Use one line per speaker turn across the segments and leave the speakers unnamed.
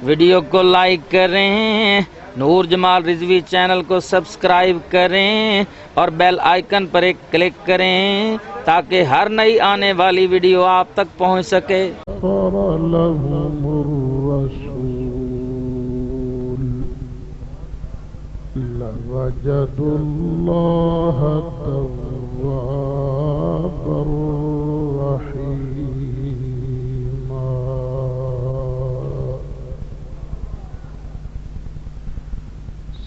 Video کو like کریں، نور جمال Rizvi channel کو سبسکرائب کریں اور بیل آئیکن پر ایک کلک کریں تاکہ ہر نئی آنے والی ویڈیو آپ تک پہنچ سکے۔
لهم الرسول لوجدوا الله توابا رحيما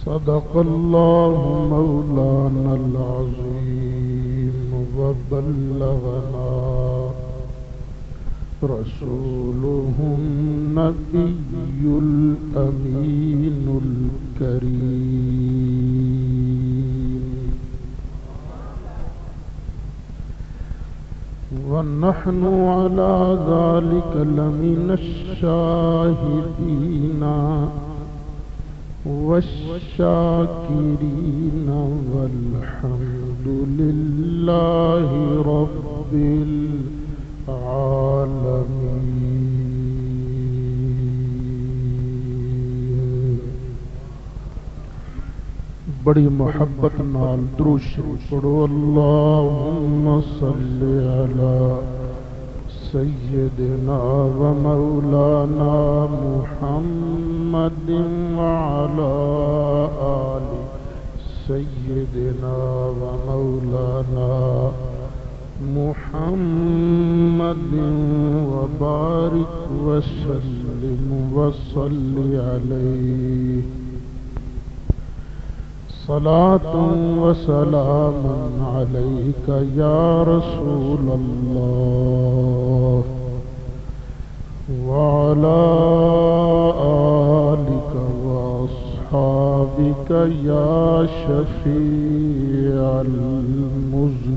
صدق الله مولانا العظيم وبلغنا رسوله النبي الأمين الكريم ونحن على ذلك لمن الشاهدين والشاكرين والحمد لله رب العالمین۔ بڑی محبت نال درود شریف پڑھو۔ اللہم صلی علی سیدنا و مولانا محمد وعلی آل سیدنا و مولانا محمد وبارک وسلم وصلی علیہ صلاة وسلام علیک یا رسول اللہ وعلی آلک واصحابک یا شفیع المذنبین۔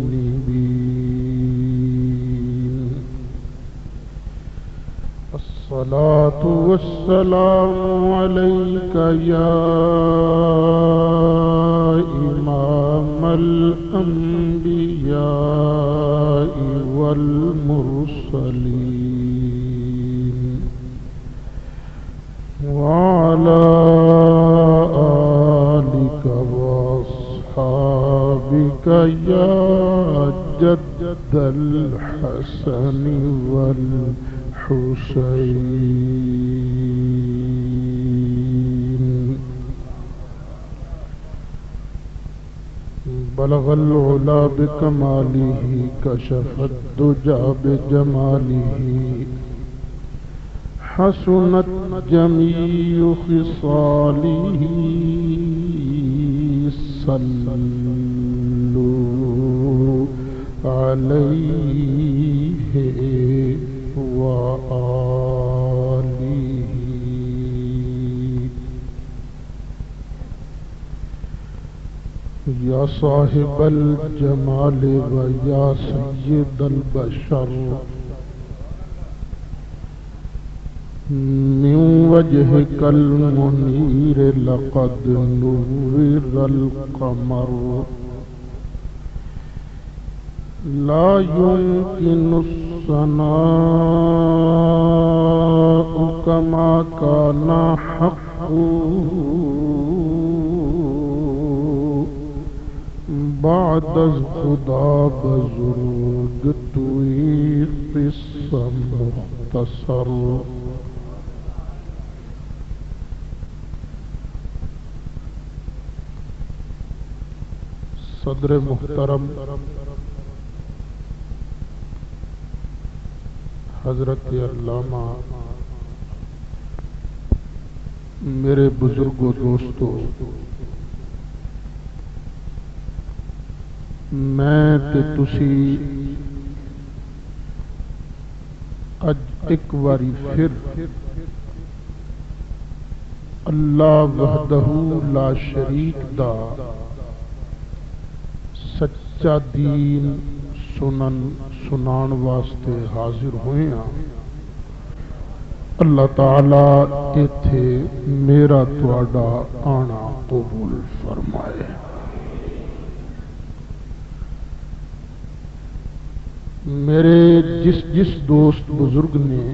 الصلاة والسلام عليك يا إمام الأنبياء والمرسلين وعلى آلك وأصحابك يا جد الحسن والحسين بلغ العلا بكماله كشف الدجى بجماله حسنت جميع خصاله صلوا عليه وآله۔ یا صاحب الجمال و یا سید البشر من وجهك المنير لقد نور القمر لا يمكن الثناء كما كان حقه بعد از خدا بزرگ توی قصہ مختصر۔ صدر محترم حضرت علامہ، میرے بزرگوں دوستو، میں تے تسی اج ایک واری پھر اللہ وحدہ لا شریک دا سچا دین سنان واسطے حاضر ہوئے ہیں۔ اللہ تعالی ایتھے میرا تواڈا آنا قبول فرمائے۔ میرے جس دوست بزرگ نے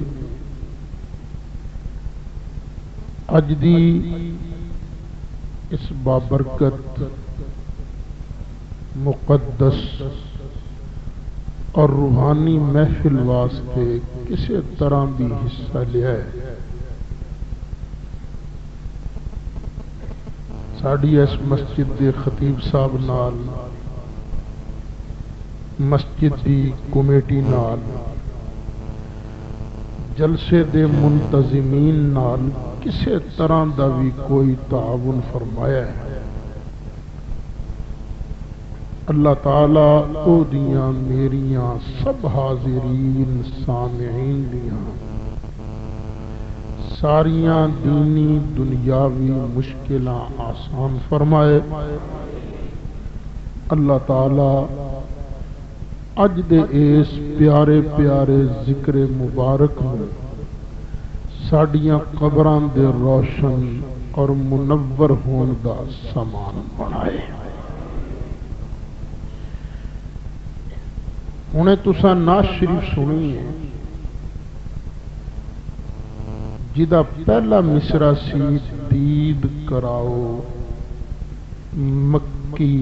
اج دی اس بابرکت مقدس اور روحانی محفل واسطے کسی طرح بھی حصہ لیا ہے، ساڈی اس مسجد دے خطیب صاحب نال، مسجد دی کمیٹی نال، جلسے دے منتظمین نال کسی طرح دا بھی کوئی تعاون فرمایا ہے، اللہ تعالی او دیاں میریاں سب حاضرین سامعین دیاں ساریاں دینی دنیاوی مشکلاں آسان فرمائے۔ اللہ تعالی اج دے اس پیارے پیارے ذکر مبارک میں ساڈیاں قبراں دے روشن اور منور ہون دا سامان بنائے۔ ہنے تساں نعت شریف سنی ہے جدا پہلا مصرع سی دید کراؤ مکی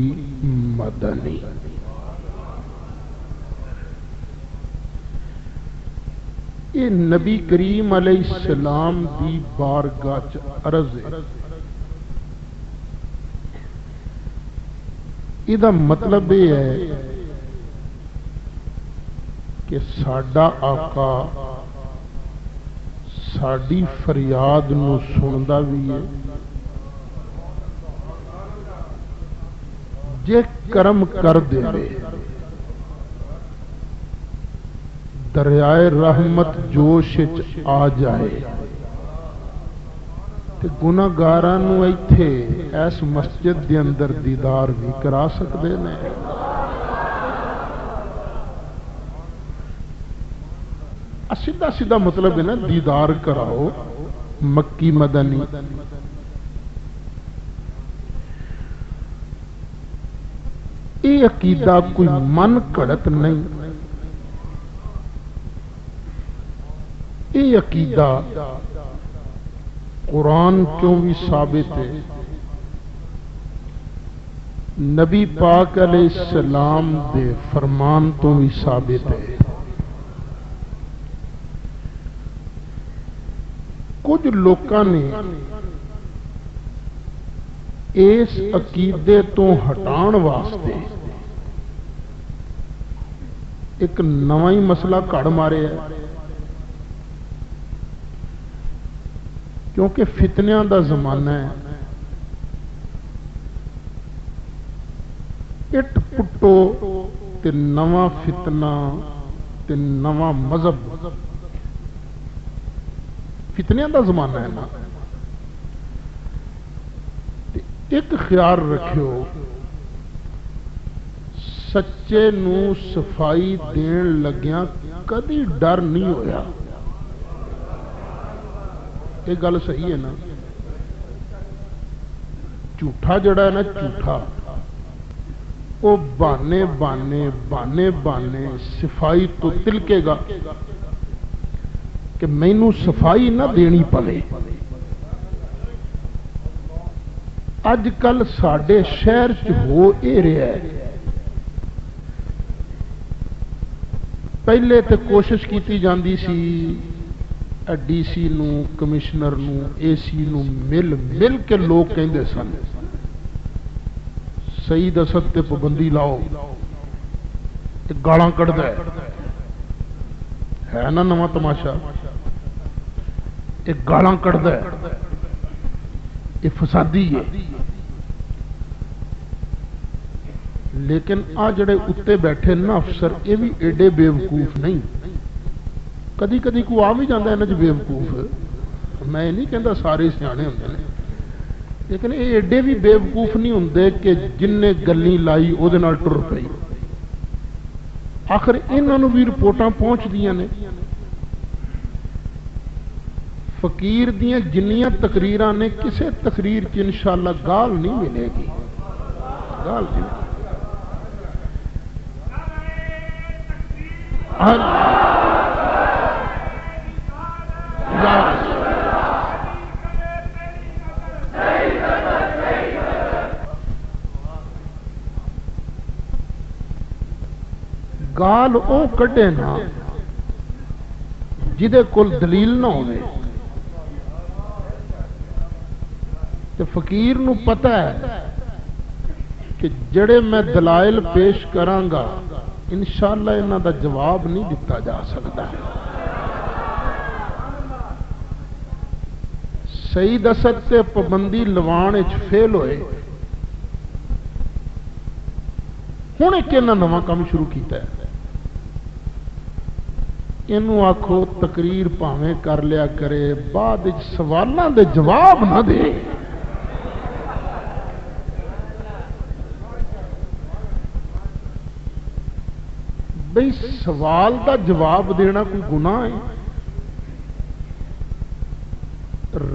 مدنی۔ یہ نبی کریم علیہ السلام دی بارگاہ چ عرض ہے، یہ مطلب یہ ہے کہ ساڈا آقا ساڈی فریاد نو سندا بھی ہے، جے کرم کر دے دریائے رحمت جوش آ جائے تے گناہگاراں نو ایتھے اس مسجد دے اندر دیدار بھی کرا سکدے نے۔ سیدھا سیدھا مطلب ہے نا دیدار کراؤ مکی مدنی۔ یہ عقیدہ کوئی من گھڑت نہیں، یہ عقیدہ قرآن کیوں بھی ثابت ہے، نبی پاک علیہ السلام دے فرمان تو بھی ثابت ہے۔ کچھ لوکاں نے اس عقیدے تو ہٹان واسطے ایک نواں ہی مسئلہ کڑ مارے ہے، کیونکہ فتنیاں دا زمانہ ہے، اٹ پٹو تے نواں فتنہ تے نواں مذہب، فتنیاں دا زمانہ ہے نا۔ ایک خیال رکھو، سچے نو صفائی دین لگیاں کدی ڈر نہیں ہویا، یہ گل صحیح ہے نا۔ جھوٹا جڑا ہے نا، جھوٹا وہ بانے بانے بانے بانے صفائی تو تلکے گا کہ مینوں صفائی نہ دینی پوے۔ اج کل ساڈے شہر چ ہو اے رہا ہے، پہلے تے کوشش کیتی جاندی سی ڈی سی نو، کمشنر نو، اے سی نو مل مل کے لوگ کہندے سن سعید اسد تے پابندی لاؤ، گالاں کڈدا ہے نا نواں تماشا، ایک گالاں کڈدا ہے، یہ فسادی ہے۔ لیکن آ جڑے اتے بیٹھے نا افسر، یہ بھی ایڈے بیوقوف نہیں، کدی کدی کو آ بھی جاتا ہے نا جی بیوقوف، میں نہیں کہتا سارے سیانے ہوندے نے، لیکن یہ ایڈے بھی بیوقوف نہیں ہوندے کہ جن نے گلی لائی وہ ٹر پئی۔ آخر انہوں بھی رپورٹاں پہنچ دیاں نے، فقیر دیاں جنیاں تقریراں نے، کسے تقریر کی انشاءاللہ گال نہیں ملے گی، گال نہیں۔ گال او کڈے نا جدے کول دلیل نہ ہوئے، تو فقیر نو پتہ ہے کہ جڑے میں دلائل پیش کرانگا انشاءاللہ انہاں دا جواب نہیں دیتا جا سکتا۔ سعید اسد تے پابندی لوان وچ فیل ہوئے، ہن ایک انہاں نواں کام شروع کیتا ہے، اینو آکھو تقریر پاویں کر لیا کرے، بعد وچ سوالاں دے جواب نہ دے۔ بھئی سوال دا جواب دینا کوئی گناہ ہے؟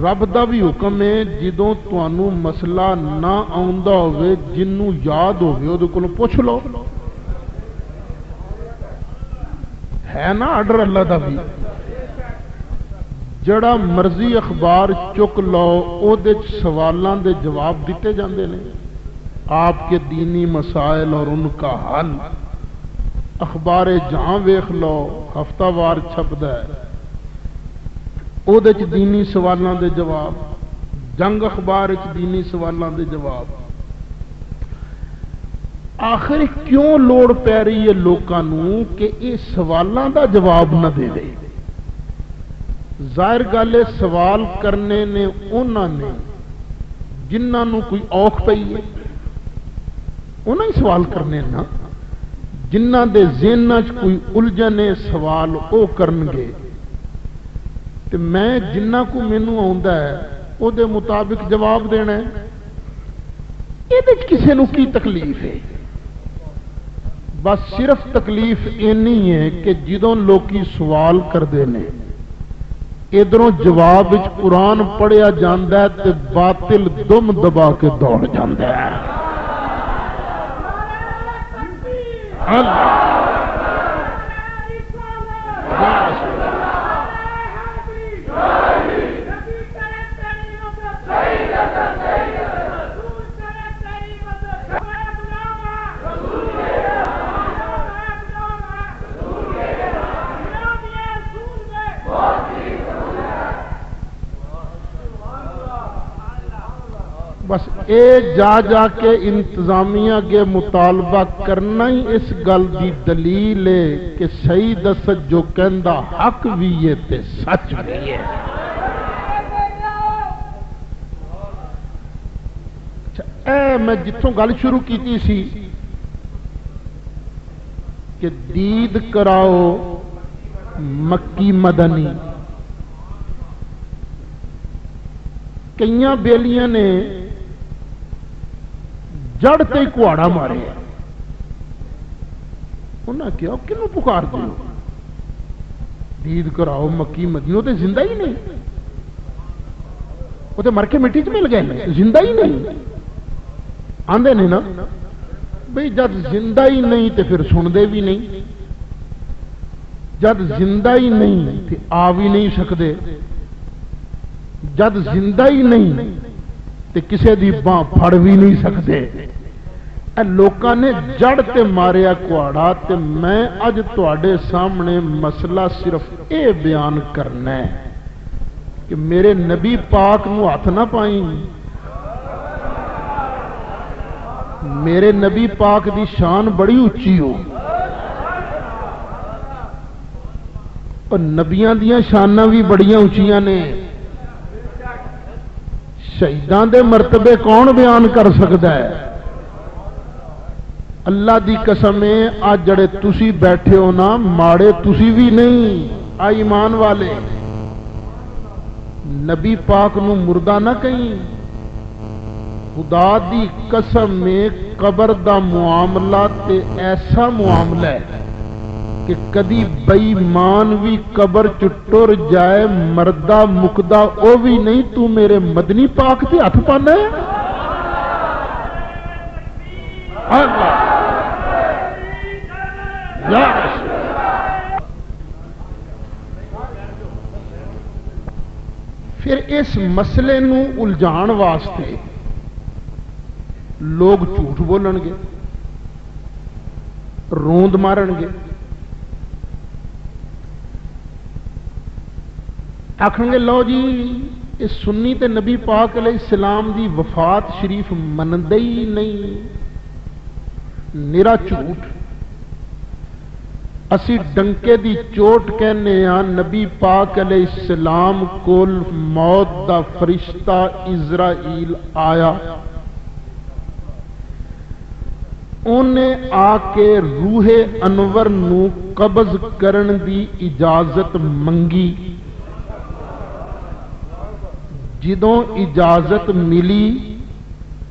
رب دا بھی حکم ہے جدوں تانوں مسئلہ نہ آوندا ہوئے جنوں یاد ہوئے او دے کولوں پوچھ لو، ہے نا آرڈر اللہ دا بھی؟ جڑا مرضی اخبار چک لو او دے سوالاں دے جواب دیتے جاندے نے، آپ کے دینی مسائل اور ان کا حل۔ اخبار جہاں ویکھ لو ہفتہ وار چھپدا ہے، او دے چ دینی سوالاں دے جواب، جنگ اخبار چ دینی سوالاں دے جواب۔ آخر کیوں لوڑ پی رہی ہے لوکاں نوں کہ یہ سوالاں دا جواب نہ دے دے؟ ظاہر گل ہے سوال کرنے نے انہاں نے جنہاں نوں کوئی اوکھ پئی ہے، انہاں ہی سوال کرنے نا، جنہاں دے ذہن وچ کوئی الجھن ہے سوال او کرنگے، تے میں جنہ کو مینوں آوندا ہے او دے مطابق جواب دینا ہے۔ یہ کسی نو کی تکلیف ہے؟ بس صرف تکلیف اینی ہے کہ جدوں لوکی سوال کردے نے ادھروں جواب وچ قرآن پڑھیا جاندا ہے تے باطل دم دبا کے دوڑ جاندا ہے۔ اللہ بس اے جا جا کے انتظامیہ کے مطالبہ کرنا ہی اس گل دی دلیل ہے کہ سعید اسد جو کہندا حق بھی ہے تے سچ بھی ہے۔ اے میں جتوں گل شروع کیتی سی کہ دید کراؤ مکی مدنی، کئیاں بیلیاں نے جڑ تے کواڑا مارے، انہاں کیا کنوں پکار دیو؟ دید کراؤ مکی مدنی، وہ تو زندہ ہی نہیں، وہ تو مر کے مٹی چ مل گئے، زندہ ہی نہیں آندے نے نا بھئی، جد زندہ ہی نہیں تو پھر سن دے بھی نہیں، جد زندہ ہی نہیں تو آ بھی نہیں سکتے، جد زندہ ہی نہیں تے کسے دی باں پھڑ بھی نہیں سکتے۔ اے لوکاں نے جڑ تے ماریا کواڑا، تے میں اج تواڈے سامنے مسئلہ صرف اے بیان کرنا ہے کہ میرے نبی پاک نو ہاتھ نہ پائیں، میرے نبی پاک دی شان بڑی اونچی ہو، اور نبیاں دیاں شاناں بھی بڑیاں اونچیاں نے، شہیدان دے مرتبے کون بیان کر سکتا ہے؟ اللہ دی قسم ہے آج جڑے تسی بیٹھے ہو نا ماڑے تسی بھی نہیں، آ ایمان والے، نبی پاک نو مردہ نہ کہیں، خدا دی قسم میں قبر دا معاملہ تے ایسا معاملہ ہے کہ کدی بے ایمان بھی قبر چٹر جائے مردہ مکدہ او بھی نہیں، تو میرے مدنی پاک تے ہاتھ پانا ہے؟ اللہ یا پھر اس مسئلے نو الجھان واسطے لوگ جھوٹ بولن گے، روند مارن گے، آکھنگے لو جی یہ سنی تے نبی پاک علیہ السلام دی وفات شریف مندے ہی نہیں، نرا جھوٹ۔ اسی ڈنکے دی چوٹ کہنے ہاں نبی پاک علیہ السلام کول موت دا فرشتہ عزرائیل آیا، انہیں آ کے روح انور نو قبض کرن دی اجازت منگی۔ جدوں اجازت ملی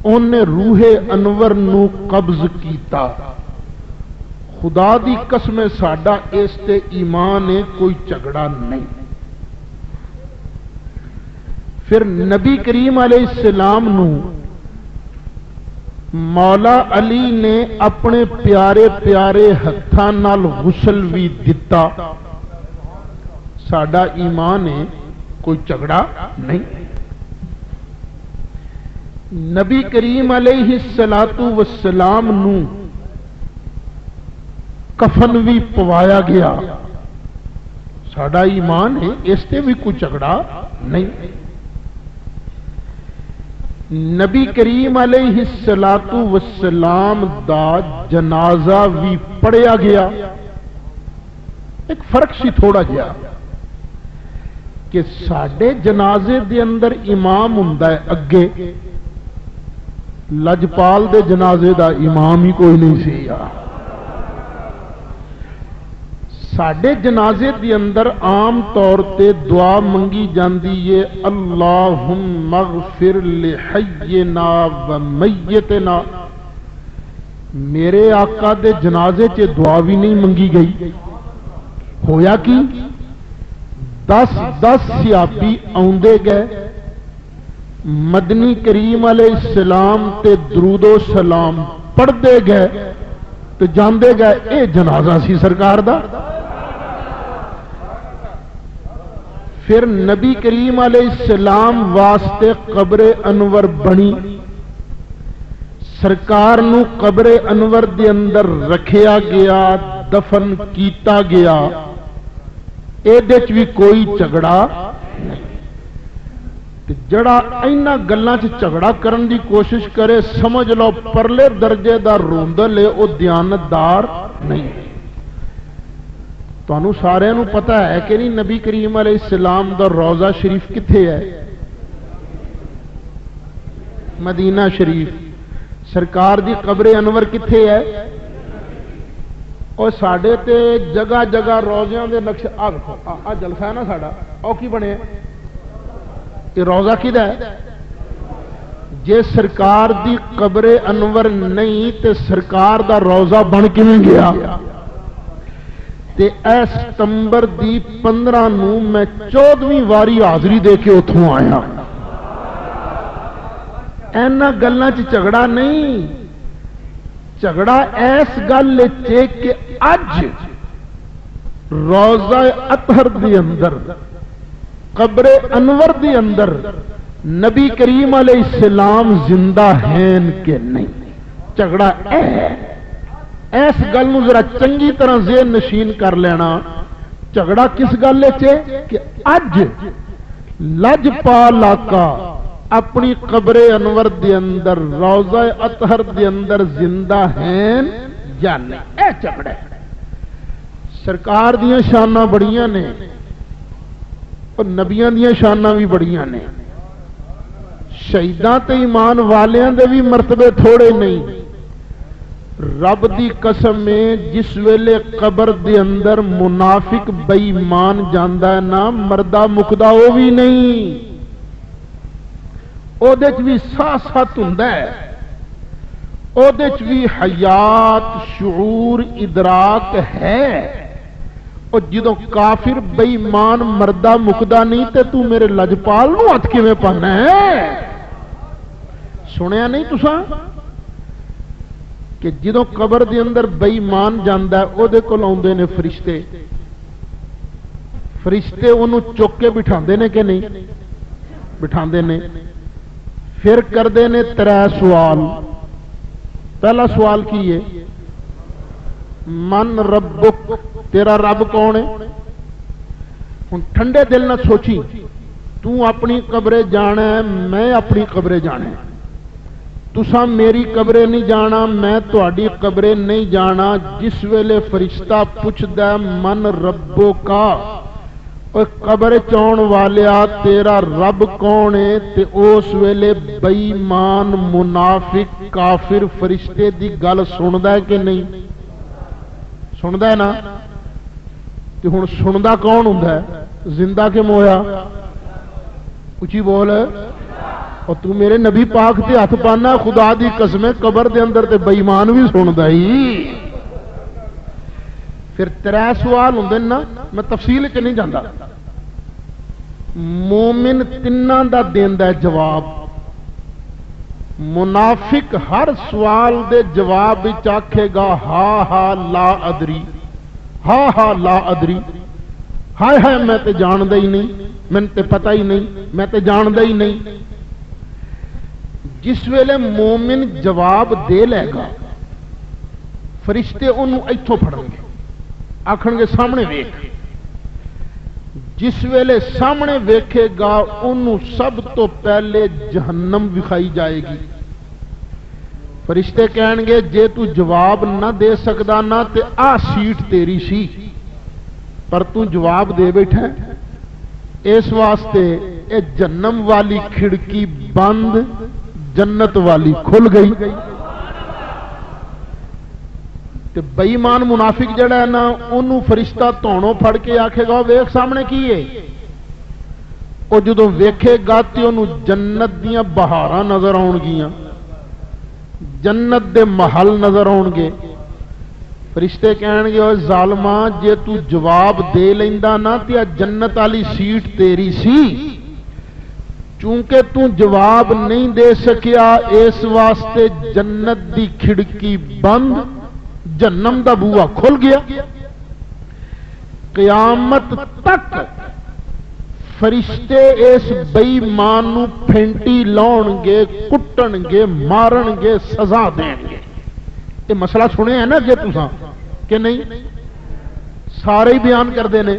انہیں روح انور نو قبض کیتا۔ خدا دی قسم ساڈا اس تے ایمان ہے، کوئی جھگڑا نہیں۔ پھر نبی کریم علیہ السلام نو مولا علی نے اپنے پیارے پیارے ہتھاں نال غسل بھی دتا۔ ساڈا ایمان ہے، کوئی جھگڑا نہیں۔ نبی کریم علیہ الصلوۃ والسلام نو کفن بھی پوایا گیا، ساڈا ایمان ہے، اس تے بھی کوئی جھگڑا نہیں۔ نبی کریم علیہ الصلوۃ والسلام دا جنازہ بھی پڑھیا گیا۔ ایک فرق سی تھوڑا جہا کہ ساڈے جنازے دے اندر امام ہوندا ہے اگے، لجپال دے جنازے دا امام ہی کوئی نہیں سی یار۔ ساڈے جنازے دی اندر عام طور تے دعا منگی جاندی ہے، اللہم اغفر لحینا و میتنا۔ میرے آقا دے جنازے چ دعا بھی نہیں منگی گئی۔ ہویا کی 10 صحابی آندے گئے، مدنی کریم علیہ السلام تے درود و سلام پڑھتے گئے تو جاندے گئے اے جنازہ سی سرکار دا۔ پھر نبی کریم علیہ السلام واسطے قبر انور بنی، سرکار نو قبر انور دے اندر رکھیا گیا، دفن کیتا گیا، اے دیچ بھی کوئی جھگڑا نہیں۔ جڑا اینا گلاں چ جھگڑا کرن دی کوشش کرے سمجھ لو پرلے درجے دا روندل ہے، او دیانتدار نہیں۔ تانوں سارے نو پتہ ہے کہ نہیں نبی کریم علیہ السلام دا روضہ شریف کتھے ہے؟ مدینہ شریف۔ سرکار دی قبر انور کتھے ہے؟ اور ساڈے تے جگہ جگہ روضیاں دے نقش آ جلسہ ہے نا ساڈا، او کی بنے یہ روضہ کدھا ہے؟ جے سرکار دی قبر انور نہیں تے سرکار دا روضہ بن کیویں گیا؟ تے اے ستمبر دی 15 نو میں 14ویں واری حاضری دے کے اتھوں آیا۔ اینا گلاں چ جھگڑا نہیں، جھگڑا ایس گل چ کہ اج روضہ اطہر دی اندر قبر انور دی اندر نبی کریم علیہ السلام زندہ ہیں کہ نہیں، جھگڑا ایس گل نو ذرا چنگی طرح ذہن نشین کر لینا۔ جھگڑا کس گل کہ اج لجپال آقا اپنی قبر انور دے اندر روضہ اطہر دے اندر زندہ ہیں یا نہیں، اے جھگڑا ہے۔ سرکار دیاں شاناں بڑیاں نے اور نبیاں دیاں شاناں بھی بڑیاں نے، شہیداں تے ایمان والیاں دے بھی مرتبے تھوڑے نہیں۔ رب دی قسم ہے جس ویلے قبر دے اندر منافق بے ایمان جاندا ہے نا، مردہ مکدا وہ بھی نہیں، او دے چ بھی ساتھ ہوندا ہے، او دے چ بھی حیات شعور ادراک ہے۔ اور جدوں کافر بے ایمان مردہ مکدا نہیں تے تو میرے لجپال نو ہاتھ کیویں پانا ہے؟ سنیا نہیں تساں کہ جدوں قبر دے اندر بے ایمان جاندا ہے او دے کول آوندے نے فرشتے، فرشتے انہوں چک کے بٹھاندے نے کہ نہیں؟ بٹھاندے نے۔ پھر کردے نے 3 سوال۔ پہلا سوال کی ہے من ربک، تیرا رب کون ہے؟ ہن ٹھنڈے دل نہ سوچی تو اپنی قبرے جانا ہے، میں اپنی قبرے جانا ہے، تساں میری قبرے نہیں جانا، میں تہاڈی قبرے نہیں جانا۔ جس ویلے فرشتہ پوچھدا ہے من ربو کا، اوے قبر چون والیا تیرا رب کون ہے، تے اس ویلے بے ایمان منافق کافر فرشتے دی گل سندا ہے کہ نہیں؟ سندا ہے نا؟ تے ہن سندا کون ہوندا ہے؟ زندہ کہ مویا؟ اچھی بول۔ اور تو میرے نبی پاک تے ہاتھ پانا، خدا دی قسم قبر دے اندر تے بے ایمان بھی سندا ہی۔ پھر 3 سوال ہوندے نا، میں تفصیل چ نہیں جاندا۔ مومن تیناں دا دیندا ہے جواب، منافق ہر سوال دے جواب وچ آکھے گا ہا ہا لا ادری، ہا ہا لا ادری، ہائے ہائے میں تے جاندا ہی نہیں، مینوں تے پتہ ہی نہیں، میں تے جاندا ہی نہیں۔ جس ویلے مومن جواب دے لے گا، فرشتے انہوں ایتھوں پھڑن گے، آکھن گے سامنے ویکھ۔ جس ویلے سامنے ویکھے گا انہوں سب تو پہلے جہنم وکھائی جائے گی۔ فرشتے کہن گے جے تو جواب نہ دے سکدا نا تے آ سیٹ تیری سی، پر تو جواب دے بیٹھا ہے، اس واسطے اے جہنم والی کھڑکی بند، جنت والی کھل گئی۔ تے بے ایمان منافق جڑا ہے نا، انہوں فرشتہ تونوں پھڑ کے آکھے گا ویکھ سامنے کی ہے، او جدوں ویکھے گا تے انہوں جنت دیاں بہاراں نظر آن گیاں، جنت دے محل نظر آن گے۔ فرشتے کہن گے او ظالماں جے تو جواب دے لیندا نا تے جنت والی سیٹ تیری سی، چونکہ تو جواب نہیں دے سکیا اس واسطے جنت دی کھڑکی بند، جہنم دا بوا کھل گیا۔ قیامت تک فرشتے اس بے ایمان نو پھینٹی لاؤن گے، کٹن گے، مارن گے، سزا دیں گے۔ یہ مسئلہ سنے ہیں نا جے تساں کہ نہیں؟ سارے ہی بیان کر دینے۔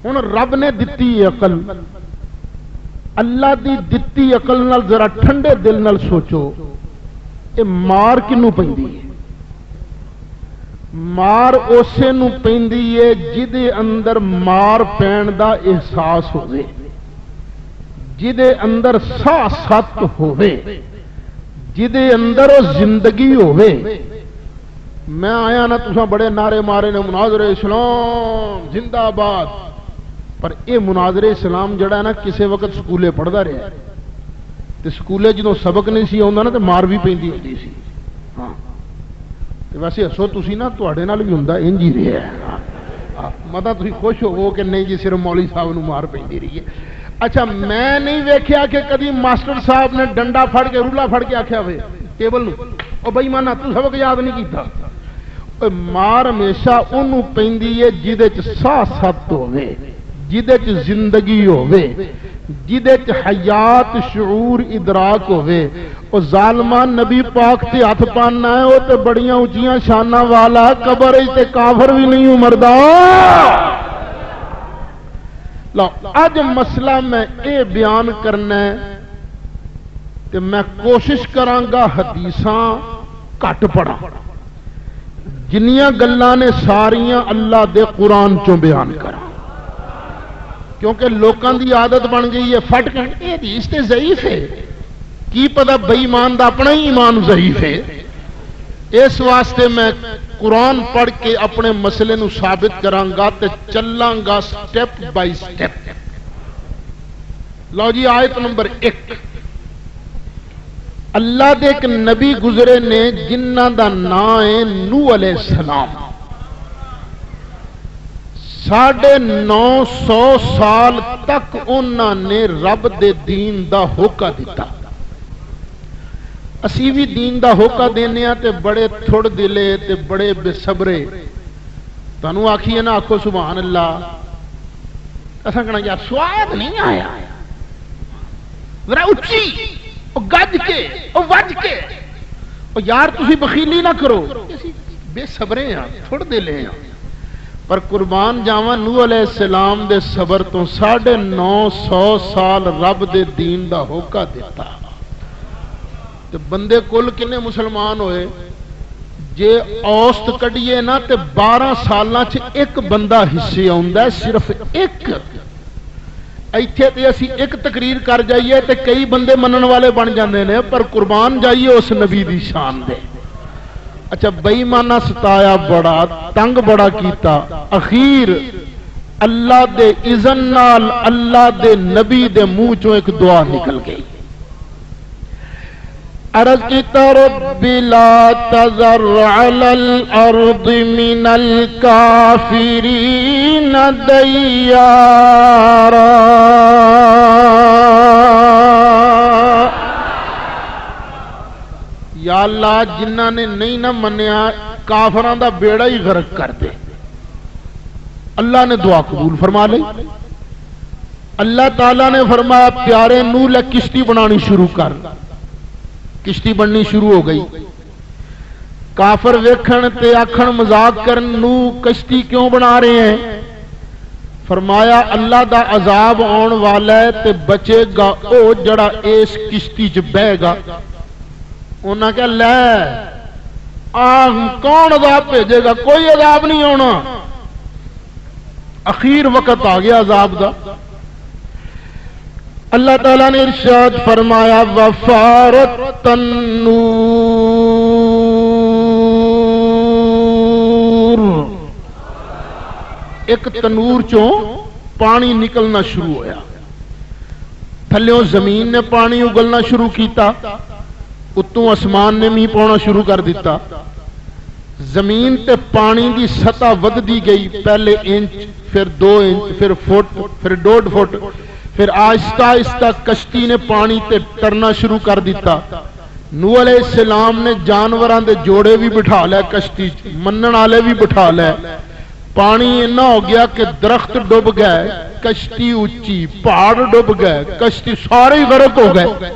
ہن رب نے دتی عقل، اللہ دی دتی عقل نال ذرا ٹھنڈے دل نال سوچو، یہ مار کنوں پیندی ہے؟ مار اسے نوں پیندی ہے جدے اندر مار پین دا احساس ہوئے، جدے اندر ساہ ست ہوئے، جدے اندر وہ زندگی ہوئے۔ میں آیا نا تساں بڑے نعرے مارے نے مناظر اسلام زندہ آباد، پر اے مناظر اسلام جڑا ہے نا کسے وقت سکولے پڑھدا رہا، تے سکولے جدوں سبق نہیں سی آوندا نا تے مار بھی پیندی ہوندی سی۔ ہاں تے ویسے ہسو تسی نا، تواڈے نال بھی ہوندا انج ہی رہیا ہے، مطلب تسی خوش ہو کہ نہیں جی صرف مولوی صاحب نوں مار پیندی رہی ہے۔ اچھا میں نہیں ویکھیا کہ کدی ماسٹر صاحب نے ڈنڈا پھڑ کے رولا پھڑ کے آکھیا ہوئے ٹیبل نوں او بے ایمانہ تو سبق یاد نہیں کیتا۔ مار ہمیشہ انہوں پیندی ہے جدے چ ساہ ست ہوئے، جدے چ زندگی ہوئے، جدے چ حیات شعور ادراک ہوئے۔ او ظالمان نبی پاک تے ہاتھ پانا ہے، وہ تے بڑیاں اونچیاں شاناں والا، قبر تے کافر بھی نہیں مردا۔ لو اج مسئلہ میں اے بیان کرنا ہے تے میں کوشش کرانگا حدیثاں کٹ پڑھا، جنیاں گلاں نے ساریاں اللہ دے قرآن چوں بیان کرا، کیونکہ لوکاں دی عادت بن گئی ہے فٹ کے اے حدیث تے ضعیف ہے، کی پتہ بے ایمان دا اپنا ہی ایمان ضعیف ہے۔ اس واسطے میں قرآن پڑھ کے اپنے مسئلے نو ثابت کرانگا تے چلانگا سٹیپ بائی سٹیپ۔ لو جی آیت نمبر 1، اللہ دے ایک نبی گزرے نے جنہ دا نام ہے نوح علیہ السلام، 950 سال تک انہوں نے رب دے دین دا ہوکا دیتا۔ اسی بھی دین دا ہوکا دینے تے بڑے تھوڑ دلے تے بڑے بے صبرے، تانوں آکھیے نا آکھو سبحان اللہ، اساں کہنا یار سواد نہیں آیا، ذرا اچھی او گج کے او وج کے، او یار تسی بخیلی نہ کرو، بے صبرے ہاں تھوڑ دلے ہاں پر قربان جاواں نوح علیہ السلام دے صبر تو 950 سال رب دے دین دا ہوکا دیتا تے بندے کل کنے مسلمان ہوئے جے اوسط کڈیے نا تے 12 سالاں چ ایک بندہ حصے آوندا ہے صرف ایک ایتھے تے اسی ایک تقریر کر جائیے تے کئی بندے منن والے بن جاندے نے پر قربان جائیے اس نبی دی شان دے اچھا بے ایمانہ ستایا بڑا تنگ بڑا کیتا اخیر اللہ دے اذن نال اللہ دے نبی دے منہ چوں ایک دعا نکل گئی عرض کیتا رب لا تذر علی الارض من الکافرین دیارا یا اللہ جنہ نے نہیں نہ منیا کافران دا بیڑا ہی غرق کر دے اللہ نے دعا قبول فرما لی اللہ تعالیٰ نے فرمایا پیارے نوح لے کشتی بنانی شروع کر کشتی بننی شروع ہو گئی کافر ویکھن تے آکھن مذاق کرن نوح کشتی کیوں بنا رہے ہیں فرمایا اللہ دا عذاب آن والا ہے تے بچے گا او جڑا اس کشتی چ بہ گا انہاں کہا لے کون عذاب بھیجے گا کوئی عذاب نہیں ہونا اخیر وقت آ گیا عذاب دا اللہ تعالیٰ نے ارشاد فرمایا وفارت تنور ایک تنور چوں پانی نکلنا شروع ہویا تھلیوں زمین نے پانی اگلنا شروع کیتا اتوں آسمان نے میہ پاؤنا شروع کر دیتا زمین تے پانی دی سطح ودی گئی پہلے انچ پھر 2 انچ پھر فٹ پھر 1.5 فٹ پھر آہستہ آہستہ کشتی نے پانی تے ترنا شروع کر دیتا نوح علیہ السلام نے جانوران دے جوڑے بھی بٹھا لے کشتی منن والے بھی بٹھا لے پانی اتنا ہو گیا کہ درخت ڈوب گئے کشتی اونچی پہاڑ ڈوب گئے کشتی سارے غرق ہو گئے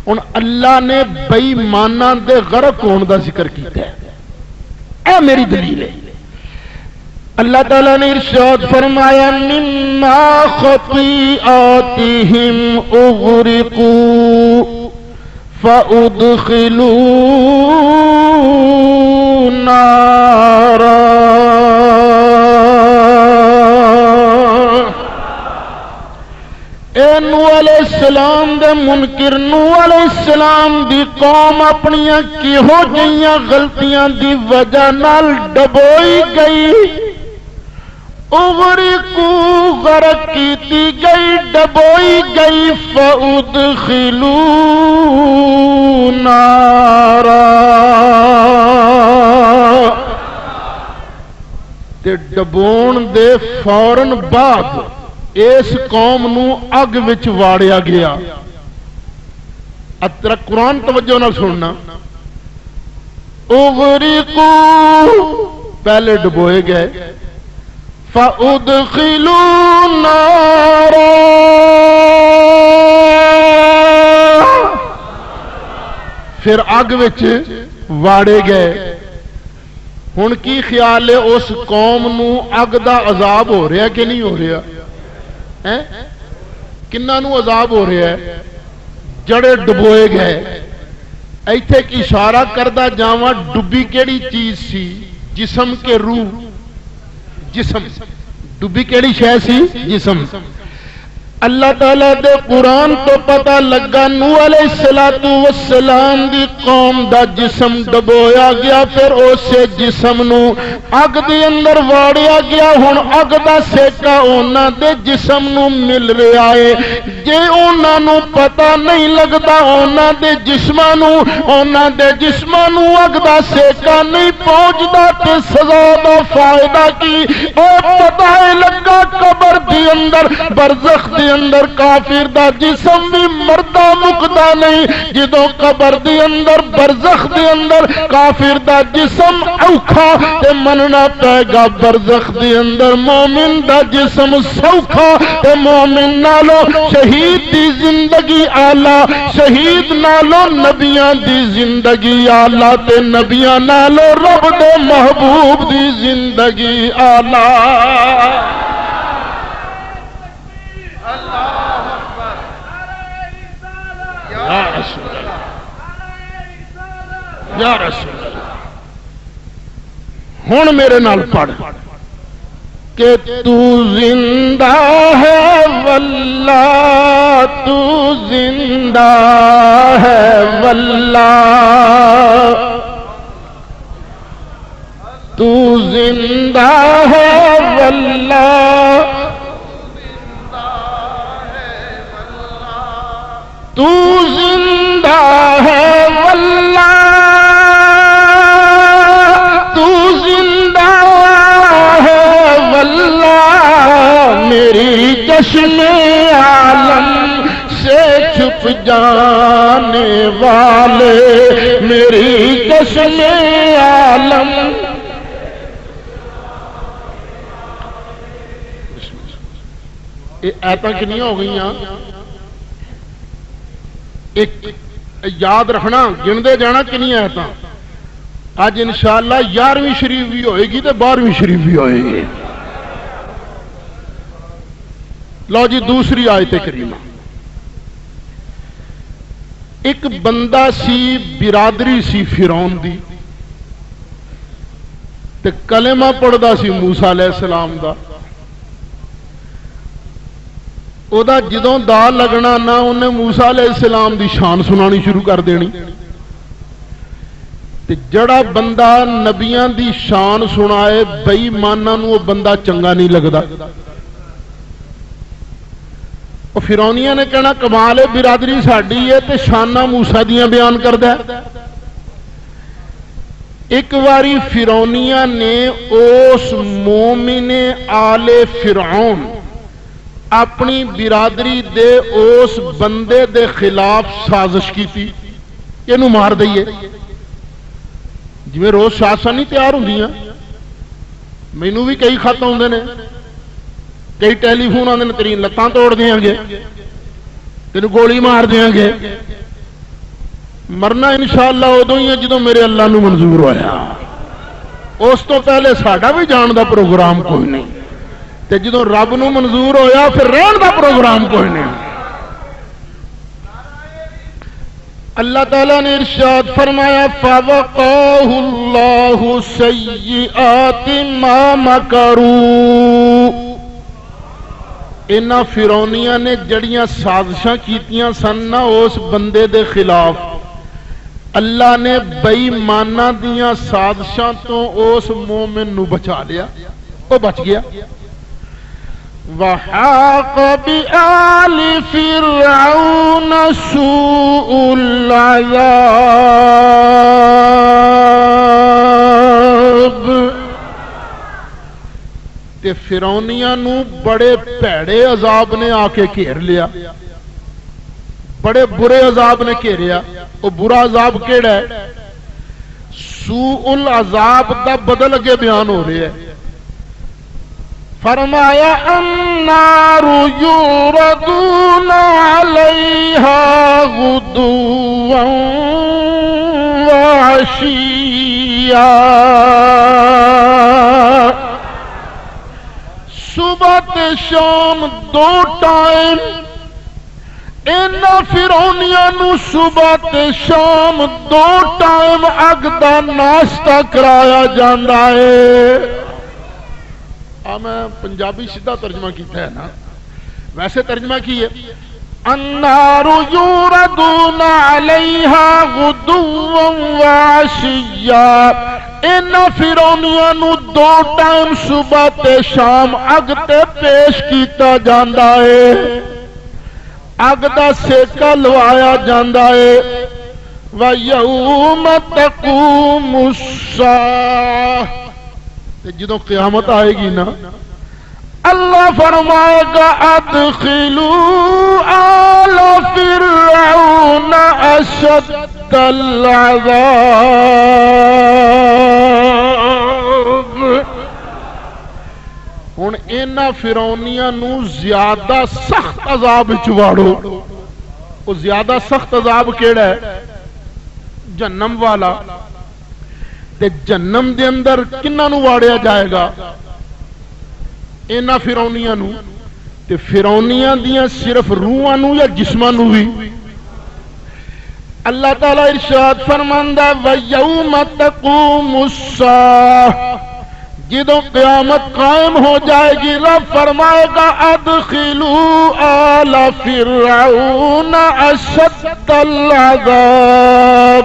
ان اللہ نے بے ایماناں دے غرق ہون دا ذکر کیتا ہے اے میری دلیل ہے اللہ تعالیٰ نے ارشاد فرمایا مما خطیئاتہم اغرقوا فادخلوا نارا اے نوح علیہ السلام دے منکر نوح علیہ السلام دی قوم اپنیاں کیہو جیاں غلطیاں دی وجہ نال ڈبوئی گئی اغرقو غرق کیتی گئی ڈبوئی گئی فادخلوا نارا تے ڈبون دے فوراً بعد اس قوم نو اگ وچ واڑیا گیا اترا قرآن توجہ نہ سننا اغرقو پہلے ڈبوئے گئے فادخلوا نارا پھر اگ وچ واڑے گئے ہن کی خیال ہے اس قوم نو اگ دا عذاب ہو رہا کہ نہیں ہو رہا کنہ نو عذاب ہو رہا ہے جڑے ڈبوئے گئے ایتھے ایک اشارہ کردہ جاواں ڈبی کیڑی چیز سی جسم کے روح جسم ڈبی کیڑی شے سی جسم اللہ تعالیٰ دے قرآن تو پتہ لگا نوح علیہ السلام دی قوم دا جسم ڈبویا گیا پھر اسے جسم نو اگ دے اندر واڑیا گیا ہن اگ دا سیکا اونا دے جسم نو مل رہا ہے جے اونا نو پتہ نہیں لگتا اونا دے جسماں نو اگ دا سیکا نہیں پہنچدا تے سزا دا فائدہ کی او پتہ لگا قبر دے اندر برزخ دے اندر کافر دا جسم بھی مردہ مکدا نہیں، جدوں قبر دے اندر برزخ دے اندر کافر دا جسم اوکھا تے مننا پے گا برزخ دے اندر مومن دا جسم سوکھا تے مومن نالو شہید دی زندگی آلہ، شہید نالو نبیاں دی زندگی آلہ تے نبیاں نالو رب دے محبوب دی زندگی آلہ۔ یا رسول اللہ، یا رسول اللہ، ہن میرے نال پڑھ کہ تو زندہ ہے واللہ، تو زندہ ہے واللہ، تو زندہ ہے واللہ، تو زندہ ہے واللہ، تو زندہ ہے واللہ، میری چشم عالم سے چھپ جانے والے، میری چشم عالم۔ ایتاں کنیاں ہو گئی ہیں؟ ایک یاد رکھنا، گندے جانا کنیاں ایتاں۔ اج انشاءاللہ 11ویں شریف بھی ہوئے گی تے 12ویں شریف بھی ہوئے گی۔ لو جی دوسری آیت کریمہ، ایک بندہ سی، برادری سی فرعون دی، تے کلمہ پڑھدا سی موسیٰ علیہ السلام دا، او دا جدوں دا لگنا نہ انہیں موسیٰ علیہ السلام دی شان سنانی شروع کر دینی، تے جڑا بندہ نبیاں دی شان سنائے بے ایماناں نوں وہ بندہ چنگا نہیں لگدا۔ او فرعونیاں نے کہنا کمال ہے، برادری ساڈی ہے تے شاناں موسیٰ دیاں بیان کردا ہے۔ ایک واری فرعونیاں نے اس مومن آل فرعون اپنی برادری دے اس بندے دے خلاف سازش کی تھی کہ انہوں مار دئیے۔ جویں روز شاسا نہیں تیار ہوندیاں، مینوں بھی کئی خط آندے نے، کئی ٹیلی فون آندے نے، تیری لتاں توڑ دیاں گے، تینوں گولی مار دیاں گے۔ مرنا انشاءاللہ ادوں ہی ہے جدوں میرے اللہ نو منظور ہویا، اس تو پہلے ساڈا بھی جان دا پروگرام کوئی نہیں، تے جدوں رب نو منظور ہویا پھر رہن دا پروگرام کوئی نہیں۔ اللہ تعالیٰ نے ارشاد فرمایا فَوَقَاهُ اللَّهُ سَيِّئَاتِ مَا مَكَرُوا، انہاں فرعونیاں نے جڑیاں سازشاں کیتیاں سن نہ اس بندے دے خلاف، اللہ نے بے ایماناں دیاں سازشاں تو اس مومن نو بچا لیا، وہ بچ گیا۔ وَحَاقَ بِآلِ فِرْعَوْنَ سُوءُ الْعَذَابِ، تے فرعونیاں نو بڑے پیڑے عذاب نے آ کے گھیر لیا، بڑے برے عذاب نے گھیریا۔ وہ برا عذاب کیڑا ہے؟ سوء العذاب دا بدل اگے بیان ہو رہا ہے۔ فرمایا النار یوردون علیہا غدوا وعشیا، صبح تے شام دو ٹائم انہاں فرعونیاں نو صبح تے شام دو ٹائم اگ دا ناشتہ کرایا جاندا ہے۔ میں پنجابی سیدھا ترجمہ کیتا ہے نا، ویسے ترجمہ کی ہے النار یوردون علیہا غدوا وعشیا، انہاں فرعونیاں نو دو ٹائم صبح تے شام اگ تے پیش کیتا جاندا ہے، اگ دا سیکا لوایا جاندا ہے۔ وَيَوْمَ تَقُومُ السَّاعَةُ، جدوں قیامت آئے گی نا، اللہ فرمائے گا ادخلوا آل فرعون اشد العذاب. ہن انہاں فرعونیاں نو زیادہ سخت عذاب وچ واڑو. وہ زیادہ سخت عذاب کیڑا ہے؟ جہنم والا. تے جہنم دے اندر کنہاں نو واڑیا جائے گا؟ انہاں فرعونیاں نو. تے فرعونیاں دیاں صرف روحاں نو یا جسماں نو بھی؟ اللہ تعالی ارشاد فرماندا وَيَوْمَ تَقُومُ السَّاعَةُ، جدوں قیامت قائم ہو جائے گی رب فرمائے گا ادخلوا آل فرعون اشد العذاب.